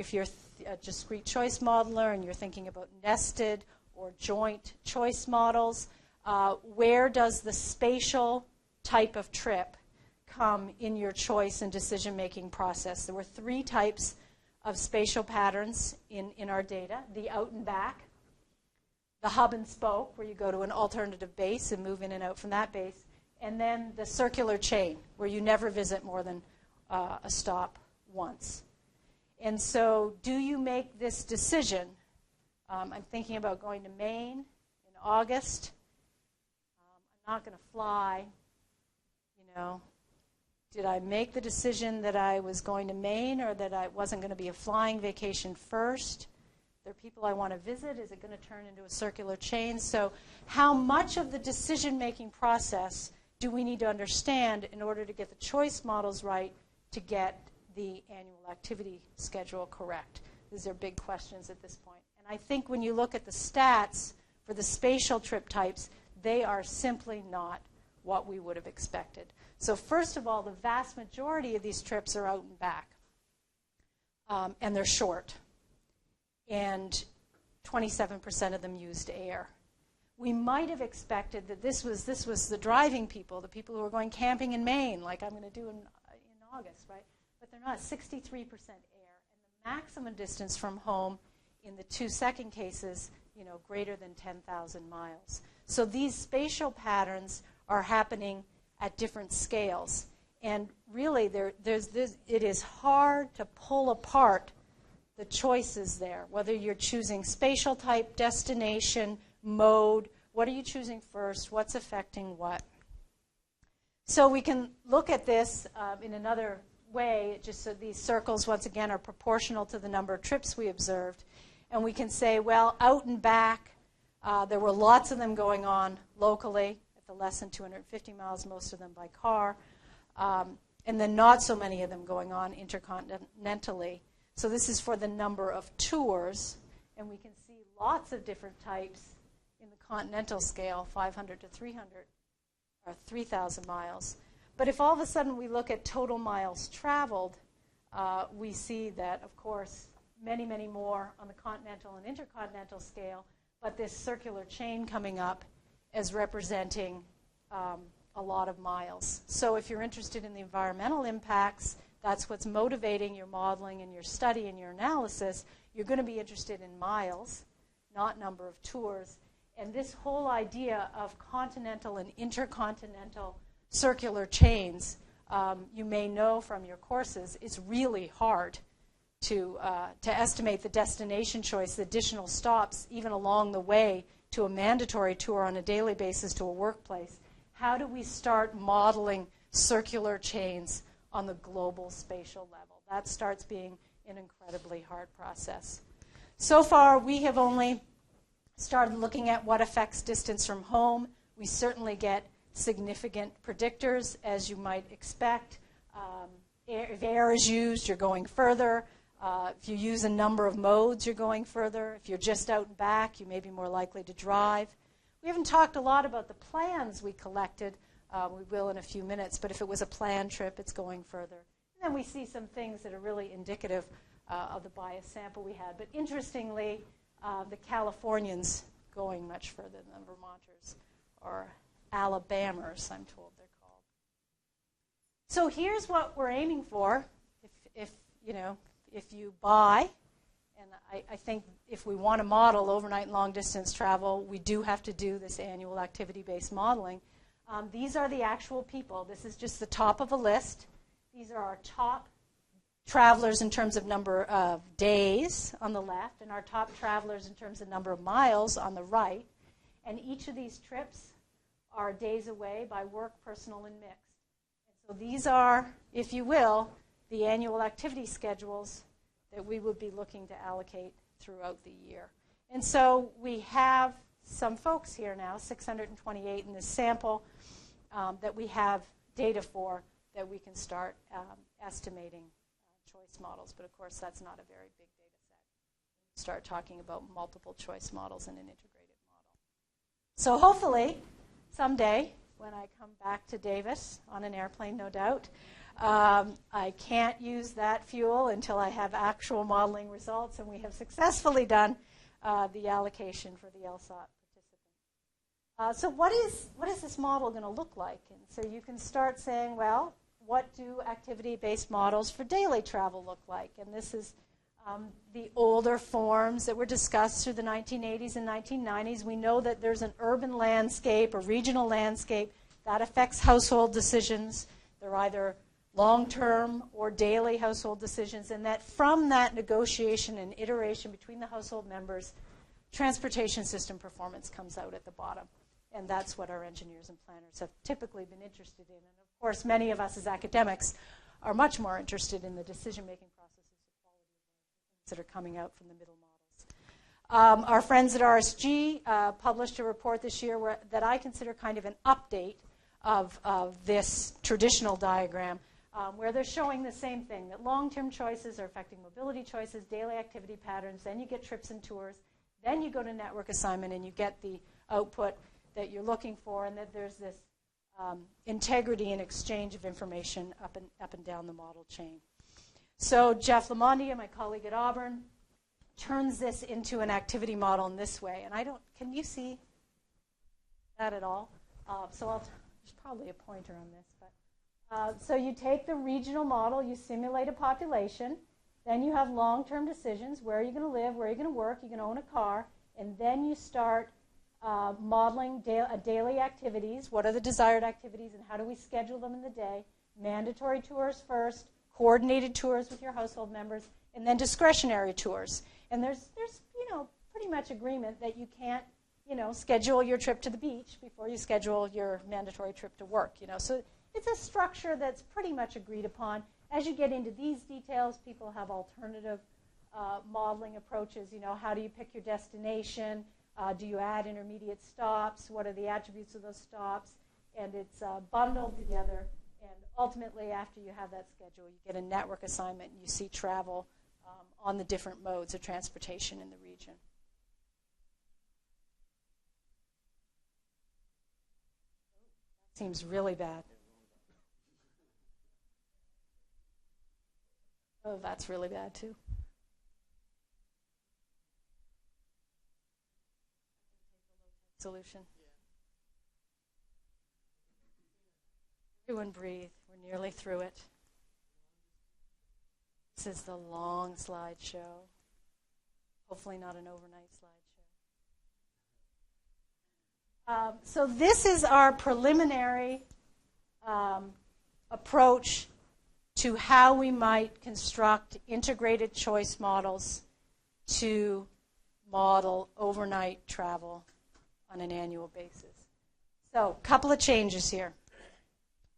Speaker 2: a discrete choice modeler and you're thinking about nested or joint choice models, where does the spatial type of trip come in your choice and decision-making process? There were 3 types of spatial patterns in our data: the out and back, the hub and spoke, where you go to an alternative base and move in and out from that base, and then the circular chain, where you never visit more than a stop once. And so do you make this decision? I'm thinking about going to Maine in August. I'm not going to fly. Did I make the decision that I was going to Maine, or that I wasn't going to be a flying vacation first? There are people I want to visit. Is it going to turn into a circular chain? So how much of the decision-making process do we need to understand in order to get the choice models right to get the annual activity schedule correct? These are big questions at this point. And I think when you look at the stats for the spatial trip types, they are simply not what we would have expected. So first of all, the vast majority of these trips are out and back. And they're short. And 27% of them used air. We might have expected that this was the driving people, the people who are going camping in Maine, like I'm going to do in August, right? But they're not. 63% air. And the maximum distance from home in the 2 second cases, greater than 10,000 miles. So these spatial patterns are happening at different scales. And really, it is hard to pull apart the choices there, whether you're choosing spatial type, destination, mode, what are you choosing first, what's affecting what. So we can look at this in another way, just so these circles, once again, are proportional to the number of trips we observed. and we can say, well, out and back, there were lots of them going on locally, at the less than 250 miles, most of them by car, and then not so many of them going on intercontinentally. So this is for the number of tours, and we can see lots of different types in the continental scale, 500 to 300, or 3,000 miles. But if all of a sudden we look at total miles traveled, we see that, of course, many, many more on the continental and intercontinental scale, but this circular chain coming up as representing a lot of miles. So if you're interested in the environmental impacts, that's what's motivating your modeling and your study and your analysis, you're going to be interested in miles, not number of tours. And this whole idea of continental and intercontinental circular chains, you may know from your courses, is really hard to estimate the destination choice, the additional stops, even along the way to a mandatory tour on a daily basis to a workplace. How do we start modeling circular chains on the global spatial level? That starts being an incredibly hard process. So far, we have only started looking at what affects distance from home. We certainly get significant predictors, as you might expect. If air is used, you're going further. If you use a number of modes, you're going further. If you're just out and back, you may be more likely to drive. We haven't talked a lot about the plans we collected. We will in a few minutes, but if it was a planned trip, it's going further. And then we see some things that are really indicative of the bias sample we had. But interestingly, the Californians going much further than the Vermonters, or Alabamers, I'm told they're called. So here's what we're aiming for. If you buy, and I think if we want to model overnight and long-distance travel, we do have to do this annual activity-based modeling. These are the actual people. This is just the top of a list. These are our top travelers in terms of number of days on the left, and our top travelers in terms of number of miles on the right. And each of these trips are days away by work, personal, and mixed. And so these are, if you will, the annual activity schedules that we would be looking to allocate throughout the year. And so we have some folks here now, 628 in this sample, that we have data for that we can start estimating choice models. But of course, that's not a very big data set. Start talking about multiple choice models in an integrated model. So hopefully, someday, when I come back to Davis on an airplane, no doubt, I can't use that fuel until I have actual modeling results, and we have successfully done the allocation for the LSAT participant. So what is this model going to look like? And so you can start saying, well, what do activity-based models for daily travel look like? And this is the older forms that were discussed through the 1980s and 1990s. We know that there's an urban landscape, a regional landscape, that affects household decisions. They're either long-term or daily household decisions, and that from that negotiation and iteration between the household members, transportation system performance comes out at the bottom. And that's what our engineers and planners have typically been interested in. And of course, many of us as academics are much more interested in the decision-making processes of quality that are coming out from the middle models. Our friends at RSG published a report this year that I consider kind of an update of this traditional diagram, where they're showing the same thing, that long-term choices are affecting mobility choices, daily activity patterns, then you get trips and tours, then you go to network assignment and you get the output that you're looking for, and that there's this integrity and exchange of information up and down the model chain. So Jeff Lamondia, my colleague at Auburn, turns this into an activity model in this way. And can you see that at all? There's probably a pointer on this, but so you take the regional model, you simulate a population, then you have long-term decisions, where are you going to live, where are you going to work, you're going to own a car, and then you start modeling daily activities, what are the desired activities and how do we schedule them in the day, mandatory tours first, coordinated tours with your household members, and then discretionary tours. And there's pretty much agreement that you can't schedule your trip to the beach before you schedule your mandatory trip to work. So it's a structure that's pretty much agreed upon. As you get into these details, people have alternative modeling approaches. You know, how do you pick your destination? Do you add intermediate stops? What are the attributes of those stops? And it's bundled together. And ultimately, after you have that schedule, you get a network assignment, and you see travel on the different modes of transportation in the region. Seems really bad. Oh, that's really bad, too. Solution. Everyone breathe. We're nearly through it. This is the long slideshow. Hopefully not an overnight slideshow. So this is our preliminary approach to how we might construct integrated choice models to model overnight travel on an annual basis. So a couple of changes here.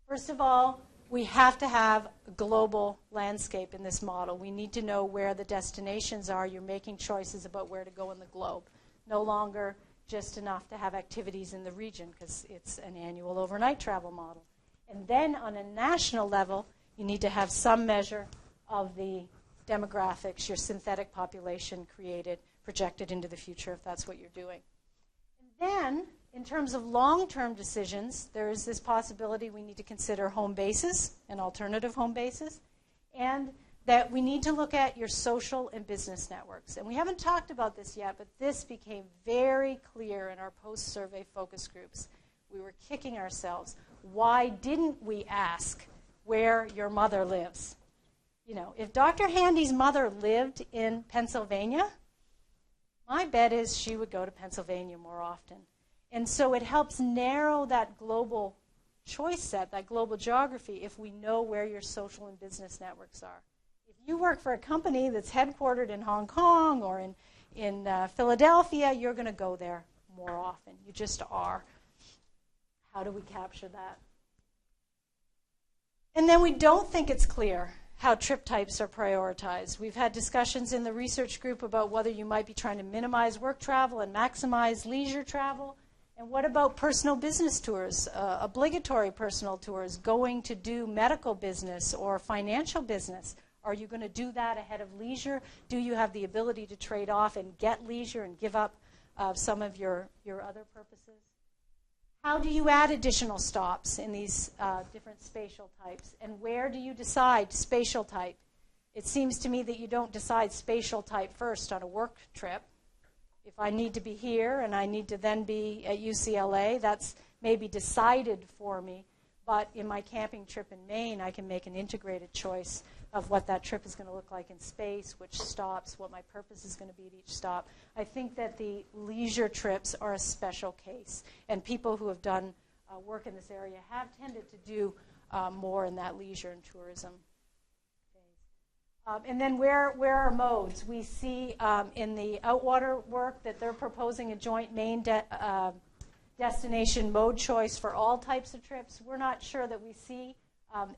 Speaker 2: First of all, we have to have a global landscape in this model. We need to know where the destinations are. You're making choices about where to go in the globe. No longer just enough to have activities in the region because it's an annual overnight travel model. And then on a national level, you need to have some measure of the demographics, your synthetic population created, projected into the future if that's what you're doing. And then, in terms of long-term decisions, there is this possibility we need to consider home bases and alternative home bases, and that we need to look at your social and business networks. And we haven't talked about this yet, but this became very clear in our post-survey focus groups. We were kicking ourselves. Why didn't we ask where your mother lives? You know, if Dr. Handy's mother lived in Pennsylvania, my bet is she would go to Pennsylvania more often. And so it helps narrow that global choice set, that global geography, if we know where your social and business networks are. If you work for a company that's headquartered in Hong Kong or in Philadelphia, you're going to go there more often. You just are. How do we capture that? And then we don't think it's clear how trip types are prioritized. We've had discussions in the research group about whether you might be trying to minimize work travel and maximize leisure travel. And what about personal business tours, obligatory personal tours, going to do medical business or financial business? Are you going to do that ahead of leisure? Do you have the ability to trade off and get leisure and give up some of your other purposes? How do you add additional stops in these different spatial types? And where do you decide spatial type? It seems to me that you don't decide spatial type first on a work trip. If I need to be here and I need to then be at UCLA, that's maybe decided for me. But in my camping trip in Maine, I can make an integrated choice of what that trip is going to look like in space, which stops, what my purpose is going to be at each stop. I think that the leisure trips are a special case, and people who have done work in this area have tended to do more in that leisure and tourism phase. And then where are modes? We see in the Outwater work that they're proposing a joint Maine destination mode choice for all types of trips. We're not sure that we see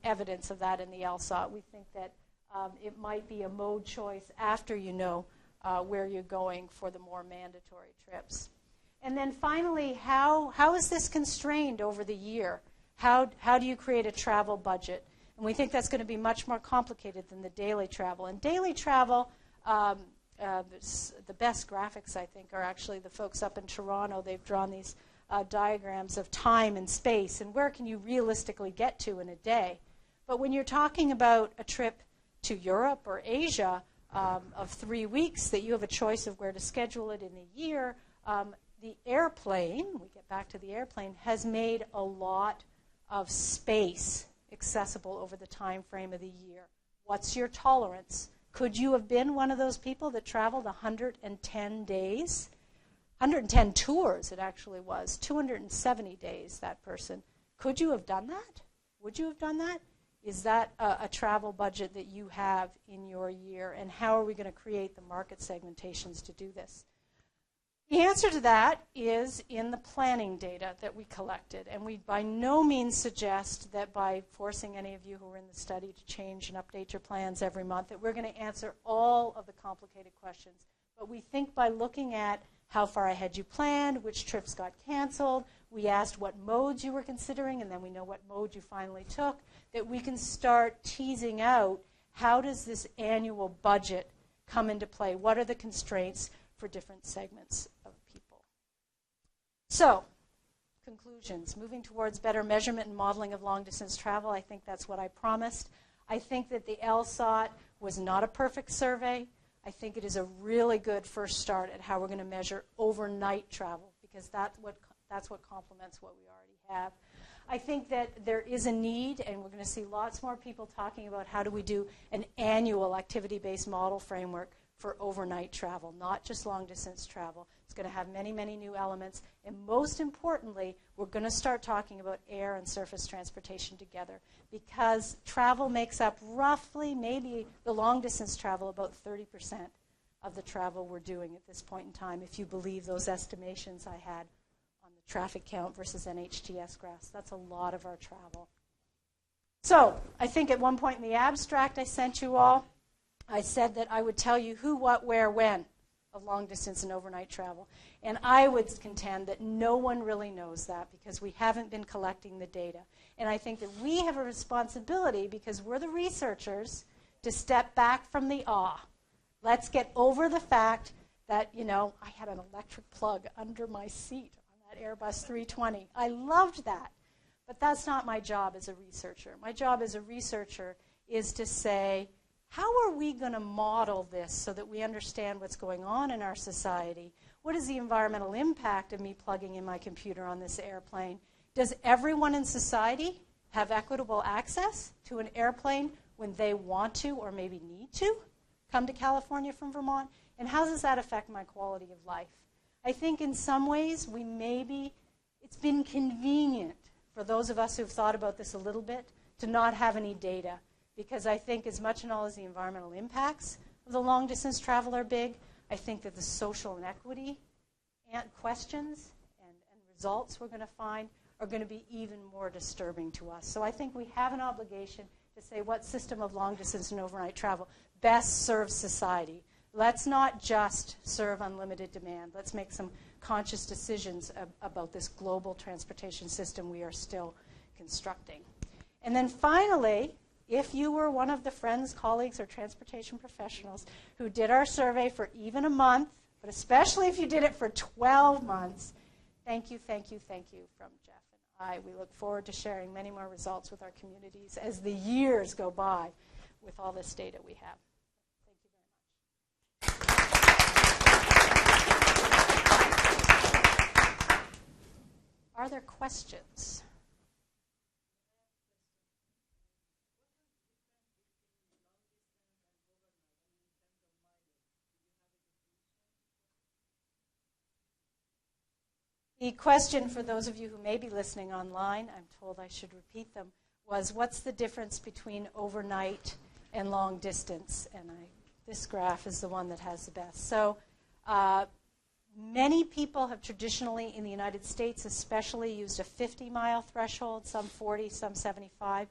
Speaker 2: evidence of that in the LSOT. We think that it might be a mode choice after you know where you're going for the more mandatory trips. And then finally, how is this constrained over the year? How do you create a travel budget? And we think that's going to be much more complicated than the daily travel. And daily travel, the best graphics, I think, are actually the folks up in Toronto. They've drawn these diagrams of time and space and where can you realistically get to in a day. But when you're talking about a trip to Europe or Asia of 3 weeks, that you have a choice of where to schedule it in a year, the airplane, we get back to the airplane, has made a lot of space accessible over the time frame of the year. What's your tolerance? Could you have been one of those people that traveled 110 days? 110 tours, it actually was. 270 days, that person. Could you have done that? Would you have done that? Is that a travel budget that you have in your year? And how are we going to create the market segmentations to do this? The answer to that is in the planning data that we collected. And we by no means suggest that by forcing any of you who are in the study to change and update your plans every month that we're going to answer all of the complicated questions. But we think by looking at how far ahead you planned, which trips got canceled, we asked what modes you were considering, and then we know what mode you finally took, that we can start teasing out how does this annual budget come into play? What are the constraints for different segments of people? So, conclusions. Moving towards better measurement and modeling of long-distance travel, I think that's what I promised. I think that the LSOT was not a perfect survey. I think it is a really good first start at how we're going to measure overnight travel, because that's what complements what we already have. I think that there is a need, and we're going to see lots more people talking about how do we do an annual activity-based model framework for overnight travel, not just long-distance travel. It's going to have many, many new elements. And most importantly, we're going to start talking about air and surface transportation together, because travel makes up roughly, maybe the long-distance travel, about 30% of the travel we're doing at this point in time, if you believe those estimations I had on the traffic count versus NHTS graphs. That's a lot of our travel. So I think at one point in the abstract I sent you all, I said that I would tell you who, what, where, when of long-distance and overnight travel. And I would contend that no one really knows that because we haven't been collecting the data. And I think that we have a responsibility, because we're the researchers, to step back from the awe. Let's get over the fact that, I had an electric plug under my seat on that Airbus 320. I loved that. But that's not my job as a researcher. My job as a researcher is to say, how are we going to model this so that we understand what's going on in our society? What is the environmental impact of me plugging in my computer on this airplane? Does everyone in society have equitable access to an airplane when they want to or maybe need to come to California from Vermont? And how does that affect my quality of life? I think in some ways it's been convenient for those of us who've thought about this a little bit to not have any data. Because I think as much and all as the environmental impacts of the long-distance travel are big, I think that the social inequity questions and results we're going to find are going to be even more disturbing to us. So I think we have an obligation to say what system of long-distance and overnight travel best serves society. Let's not just serve unlimited demand. Let's make some conscious decisions about this global transportation system we are still constructing. And then finally, if you were one of the friends, colleagues, or transportation professionals who did our survey for even a month, but especially if you did it for 12 months, thank you, thank you, thank you from Jeff and I. We look forward to sharing many more results with our communities as the years go by with all this data we have. Thank you very much. Are there questions? The question, for those of you who may be listening online, I'm told I should repeat them, was what's the difference between overnight and long distance? And this graph is the one that has the best. So many people have traditionally, in the United States especially, used a 50-mile threshold, some 40, some 75.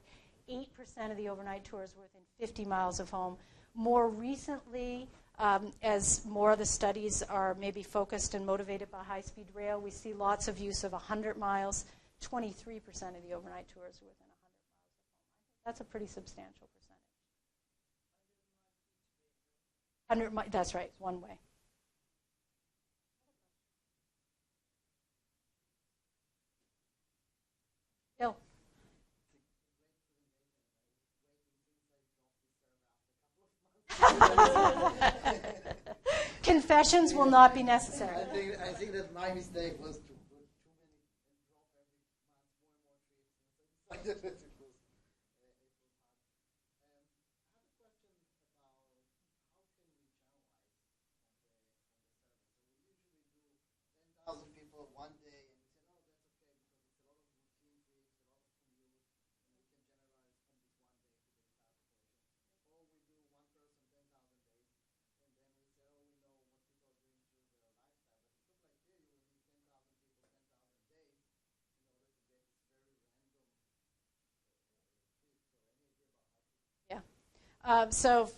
Speaker 2: 8% of the overnight tours were within 50 miles of home. More recently, as more of the studies are maybe focused and motivated by high-speed rail, we see lots of use of 100 miles. 23% of the overnight tours are within 100 miles of home. That's a pretty substantial percentage. 100 that's right, one way. Bill. Confessions will not be necessary.
Speaker 3: I think that my mistake was to put too many and drop every month more and more trips. It was hard. I have a question about how can we generalize from the survey. So we usually do 10,000 people one day, and we say, oh, that's okay because it's a lot of routine trips, a lot of commute, and we can generalize from this one day to the entire population. Or we do one person 10,000 days. And then we say, oh, we know what people are doing through their lifestyle. But it looks like
Speaker 2: So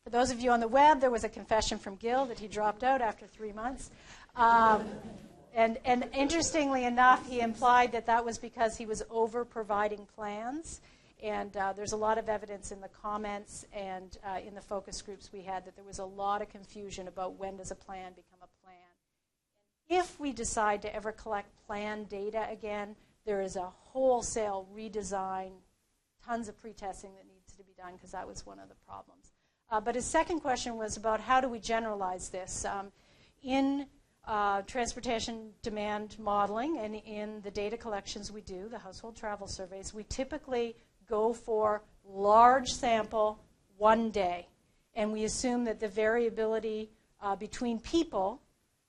Speaker 2: for those of you on the web, there was a confession from Gil that he dropped out after 3 months. And interestingly enough, he implied that that was because he was over-providing plans. And there's a lot of evidence in the comments and in the focus groups we had that there was a lot of confusion about when does a plan become a plan. If we decide to ever collect plan data again, there is a wholesale redesign, tons of pre-testing that needs to be done because that was one of the problems. But his second question was about how do we generalize this. In transportation demand modeling and in the data collections we do, the household travel surveys, we typically go for large sample, 1 day. And we assume that the variability between people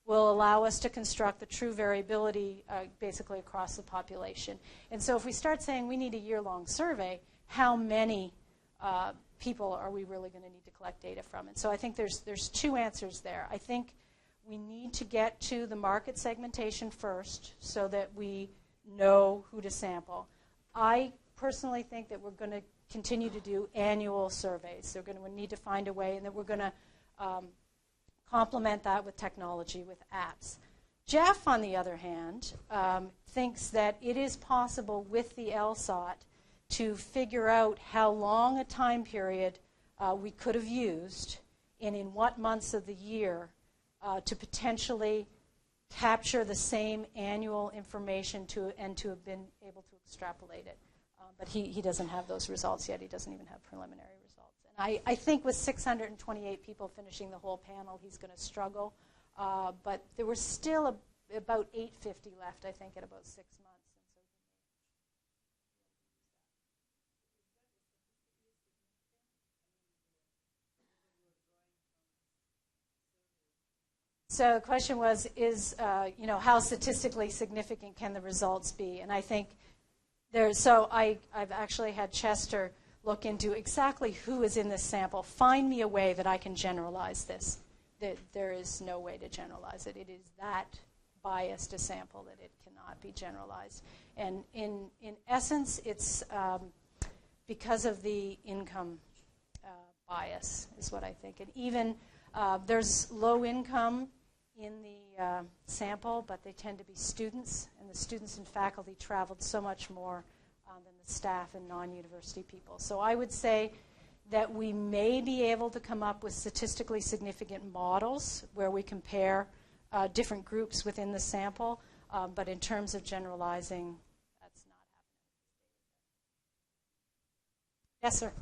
Speaker 2: will allow us to construct the true variability basically across the population. And so if we start saying we need a year-long survey, how many people are we really going to need to collect data from? And so I think there's two answers there. I think we need to get to the market segmentation first so that we know who to sample. I personally think that we're going to continue to do annual surveys. We're going to need to find a way, and that we're going to complement that with technology, with apps. Jeff, on the other hand, thinks that it is possible with the LSOT to figure out how long a time period we could have used and in what months of the year to potentially capture the same annual information and to have been able to extrapolate it. But he doesn't have those results yet. He doesn't even have preliminary results. And I think with 628 people finishing the whole panel, he's going to struggle. But there were still about 850 left, I think, at about 6 months. So the question was, how statistically significant can the results be? And I think I've actually had Chester look into exactly who is in this sample. Find me a way that I can generalize this. There is no way to generalize it. It is that biased a sample that it cannot be generalized. And in essence, it's because of the income bias is what I think. And even there's low income in the sample, but they tend to be students, and the students and faculty traveled so much more than the staff and non-university people. So I would say that we may be able to come up with statistically significant models where we compare different groups within the sample, but in terms of generalizing, that's not happening. Yes, sir.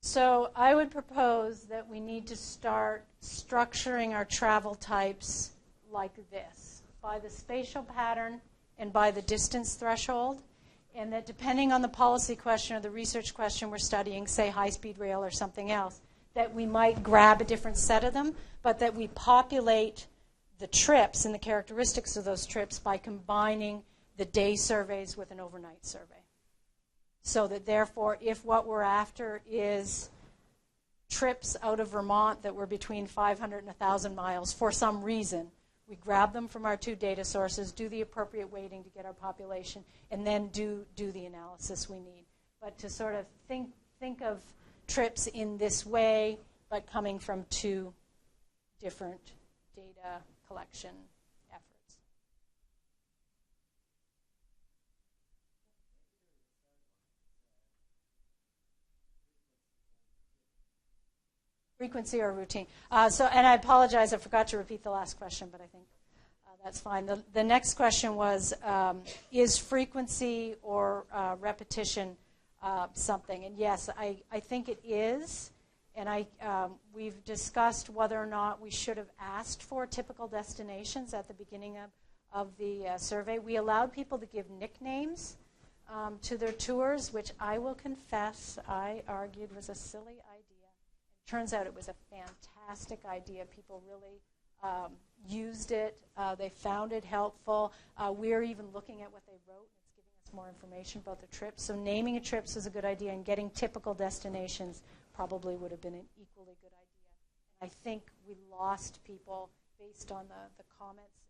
Speaker 2: So I would propose that we need to start structuring our travel types like this, by the spatial pattern and by the distance threshold, and that depending on the policy question or the research question we're studying, say high-speed rail or something else, that we might grab a different set of them, but that we populate the trips and the characteristics of those trips by combining the day surveys with an overnight survey. So that therefore, if what we're after is trips out of Vermont that were between 500 and 1,000 miles for some reason, we grab them from our two data sources, do the appropriate weighting to get our population, and then do the analysis we need. But to sort of think of trips in this way, but coming from two different data collection efforts. Frequency or routine. And I apologize, I forgot to repeat the last question, but I think that's fine. The next question was, is frequency or repetition something? And yes, I think it is. And we've discussed whether or not we should have asked for typical destinations at the beginning of the survey. We allowed people to give nicknames to their tours, which I will confess I argued was a silly idea. It turns out it was a fantastic idea. People really used it. They found it helpful. We're even looking at what they wrote, and it's giving us more information about the trips. So naming a trips is a good idea, and getting typical destinations probably would have been an equally good idea. And I think we lost people based on the comments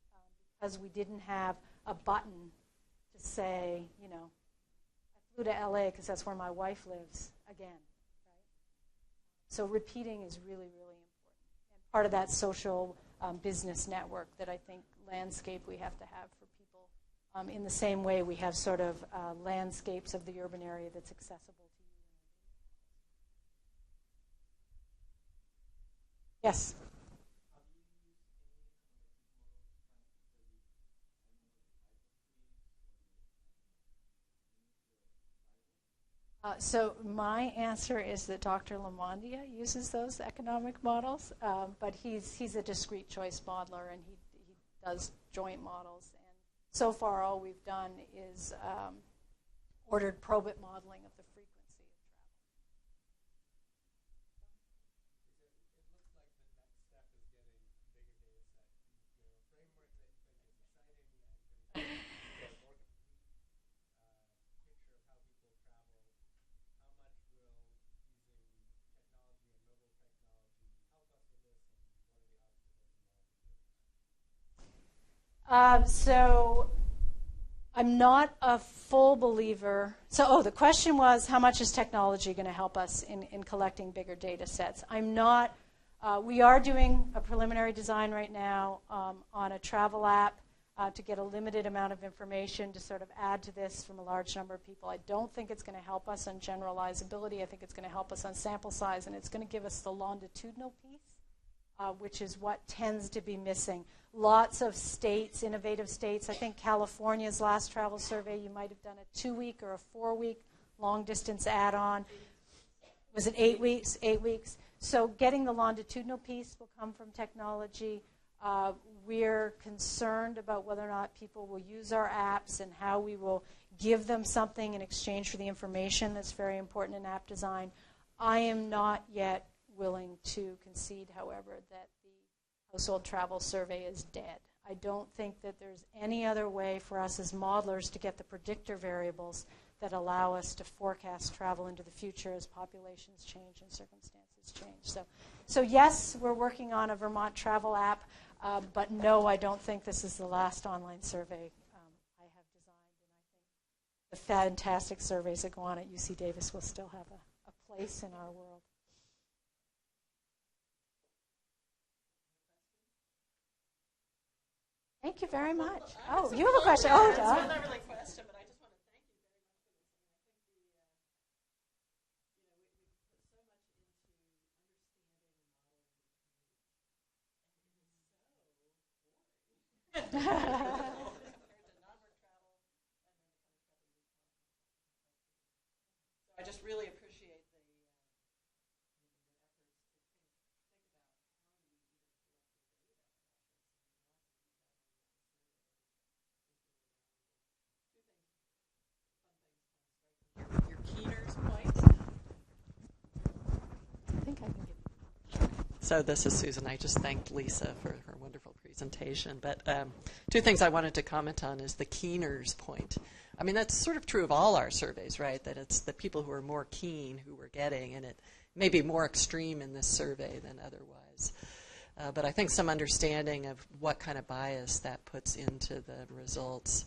Speaker 2: because we didn't have a button to say, you know, I flew to LA because that's where my wife lives again. Right? So repeating is really, really important. And part of that social business network that I think landscape we have to have for people in the same way we have sort of landscapes of the urban area that's accessible to you. Yes? So my answer is that Dr. Lamondia uses those economic models, but he's a discrete choice modeler, and he does joint models. And so far, all we've done is ordered probit modeling of the frequency of travel. So I'm not a full believer. So, the question was, how much is technology going to help us in collecting bigger data sets? I'm not. We are doing a preliminary design right now on a travel app to get a limited amount of information to sort of add to this from a large number of people. I don't think it's going to help us on generalizability. I think it's going to help us on sample size, and it's going to give us the longitudinal piece, which is what tends to be missing. Lots of states, innovative states. I think California's last travel survey, you might have done a 2-week or a 4-week long-distance add-on. Was it 8 weeks? 8 weeks. So getting the longitudinal piece will come from technology. We're concerned about whether or not people will use our apps and how we will give them something in exchange for the information that's very important in app design. I am not yet willing to concede, however, that the household travel survey is dead. I don't think that there's any other way for us as modelers to get the predictor variables that allow us to forecast travel into the future as populations change and circumstances change. So yes, we're working on a Vermont travel app, but no, I don't think this is the last online survey I have designed, and I think the fantastic surveys that go on at UC Davis will still have a place in our world. Thank you very much. Oh, you have a question? Oh,
Speaker 1: it's not really a question, but I just want to thank you very much for this. I think we put so much into understanding and modeling the community, and it is so boring compared to non-work travel and then the kind of stuff that we talk about. So I just really appreciate the efforts to think about how do we even collect the data that your Keener's point.
Speaker 2: I think I can give you.
Speaker 1: So this is Susan. I just thanked Lisa for her wonderful presentation. But 2 things I wanted to comment on is the Keener's point. I mean, that's sort of true of all our surveys, right? That it's the people who are more keen who we're getting, and it may be more extreme in this survey than otherwise. But I think some understanding of what kind of bias that puts into the results,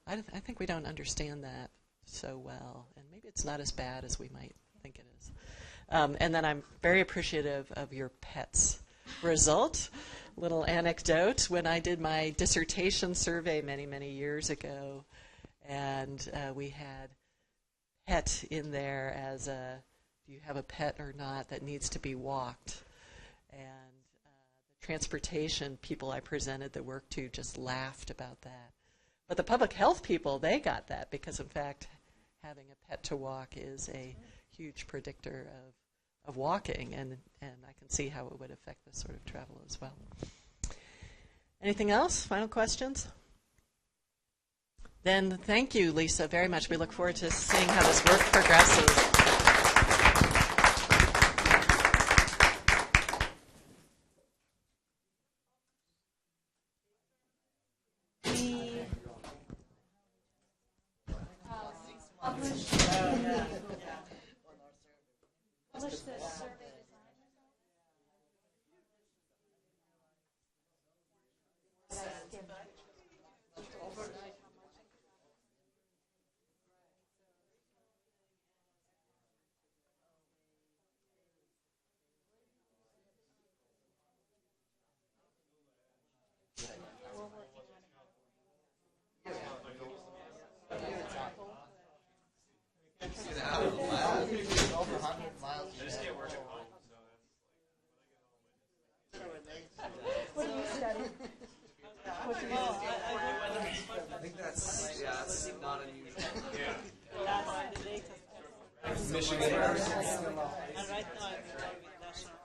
Speaker 1: I think we don't understand that so well, and maybe it's not as bad as we might think it is. And then I'm very appreciative of your pets result. Little anecdote, when I did my dissertation survey many, many years ago, and we had pet in there as a, do you have a pet or not that needs to be walked? And the transportation people I presented the work to just laughed about that. But the public health people, they got that because, in fact, having a pet to walk is a huge predictor of walking, and I can see how it would affect this sort of travel as well. Anything else? Final questions? Then thank you, Lisa, very much. We look forward to seeing how this work progresses.
Speaker 2: Publish this survey
Speaker 3: Over 100 miles.
Speaker 2: What do you study? What do you study?
Speaker 4: I think that's not unusual. Michigan.
Speaker 5: And right now I'm with National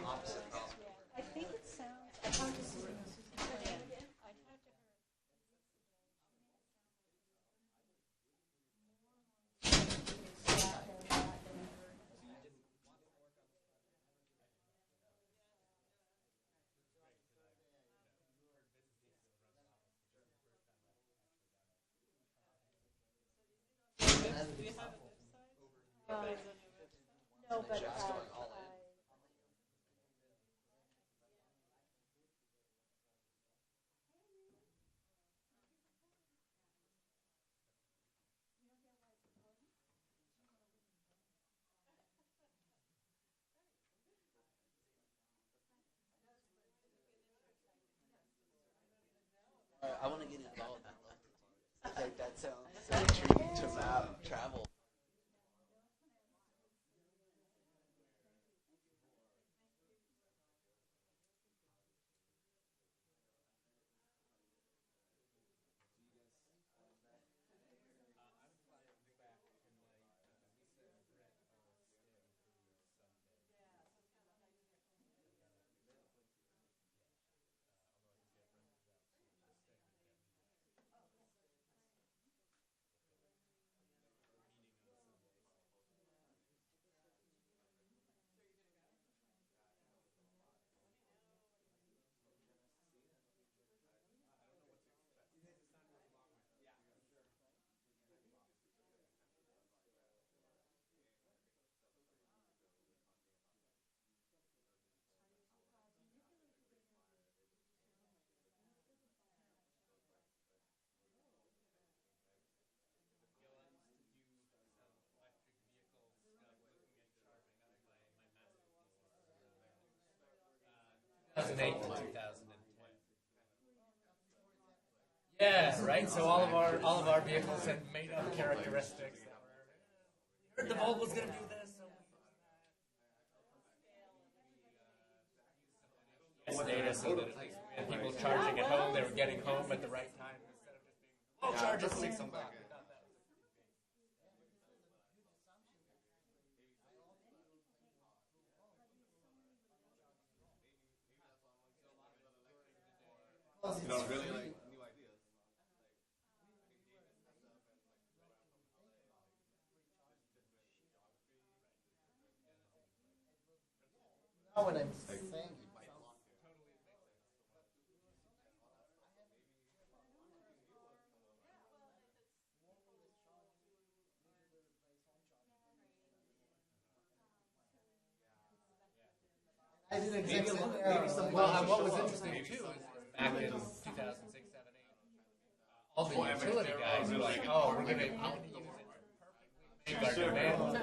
Speaker 4: Opposite problem.
Speaker 2: I think it sounds. I talked to Susan. I talked to her. No, but
Speaker 4: I want to get involved. Like that sounds so intriguing to map travel.
Speaker 6: To 2010. Yeah, right. So all of our vehicles had made up characteristics. That were, the Volvo's going to do this. So data so that at least we had people charging at home, they were getting home at the right time instead of just being, oh, charge at 6 o'clock.
Speaker 4: You know, really like new ideas.
Speaker 3: Now what I'm saying. I did exactly.
Speaker 6: Well, and what was interesting too is back in 2006, 7, 8, all the utility guys were like, "Oh, we're going to use it perfectly, make our demand."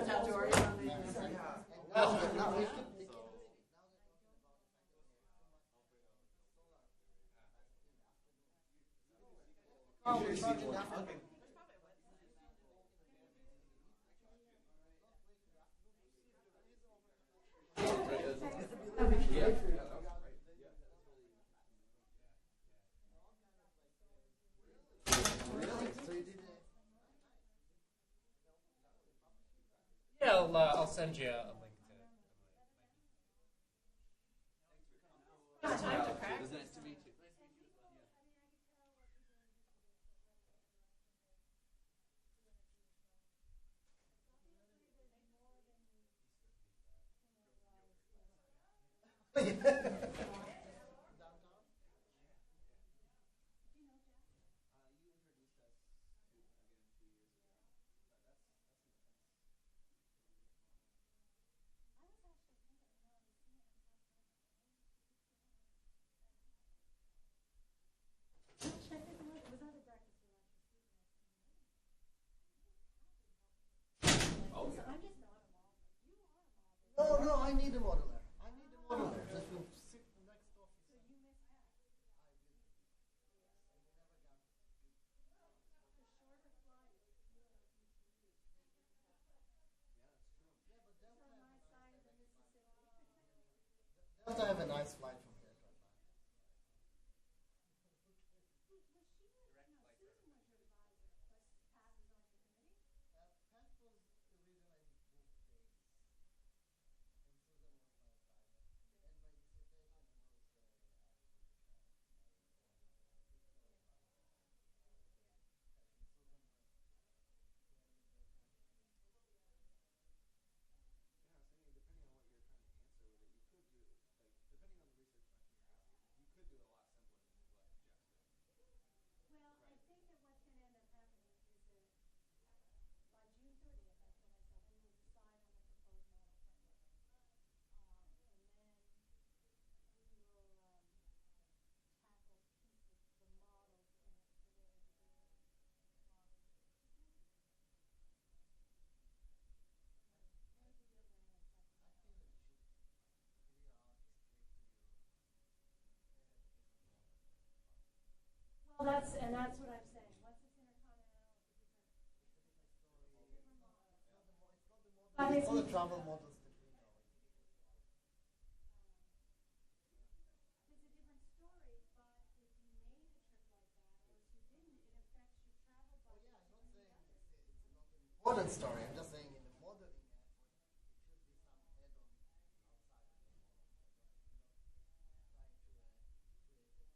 Speaker 6: Yeah, I'll send you a link to.
Speaker 1: Time to practice.
Speaker 4: Nice to meet you.
Speaker 3: No, I need a modeler. I need a modeler. That will sit next office. Delta have a nice flight from here to Atlanta. Pat was the reason I moved to Vegas. And Susan was my advisor. And my dissertation was
Speaker 2: Well, that's what I'm saying. Once it's intercontinental,
Speaker 3: it's all the travel models that we know.
Speaker 2: it's a different story, but if you made a trip like that, or if you didn't, it affects your travel budget.
Speaker 3: Yeah, I'm not saying it's not an important story. I'm just saying in the modeling effort, it should be some add-on outside of the model. Trying to create one model fits all.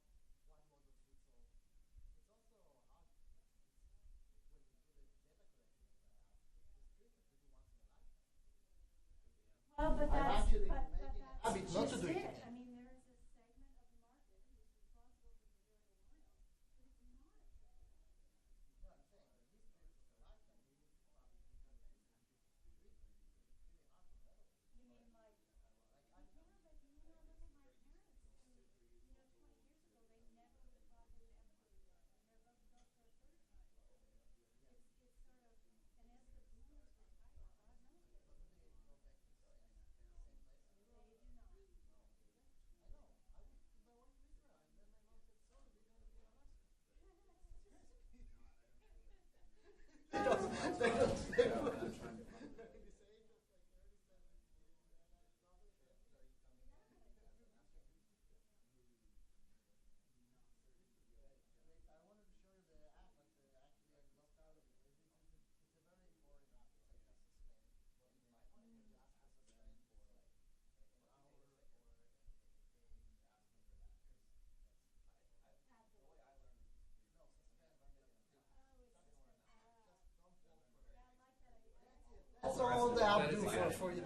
Speaker 3: It's also hard. When you do the data collection, as I asked, this trip that we do once in a lifetime.
Speaker 2: Well, but
Speaker 3: I'm
Speaker 2: that's
Speaker 3: actually
Speaker 2: but
Speaker 3: making a
Speaker 2: that's
Speaker 3: habit not to
Speaker 2: just
Speaker 3: do it
Speaker 2: it.
Speaker 3: again.
Speaker 2: I mean, there is a segment of the market who's responsible for preserving oil, but it's not a trip.
Speaker 3: No, I'm saying that this trip is a lifetime. We need to probably do the next trip. It's really hard to model.
Speaker 2: You mean like, yeah, but look at my parents. 20 years ago, they never thought they would ever go to Europe, and they're about to go for a third time. It's sort of, and as the boomers retire, God knows what
Speaker 3: But do they go back to the same place?
Speaker 2: they do not.
Speaker 3: I know. I went to Israel, and then my mom said, "Sorry, we're going to be in Alaska." They don't. They don't. This age of like early 70s, I wanted to show you the app, but actually I lost out of it. It's a very important app. It's like a suspend. And you just ask for suspend for like an hour or a day. Ask me for that. No, suspend. Just don't fall for it. That's all the app do for you.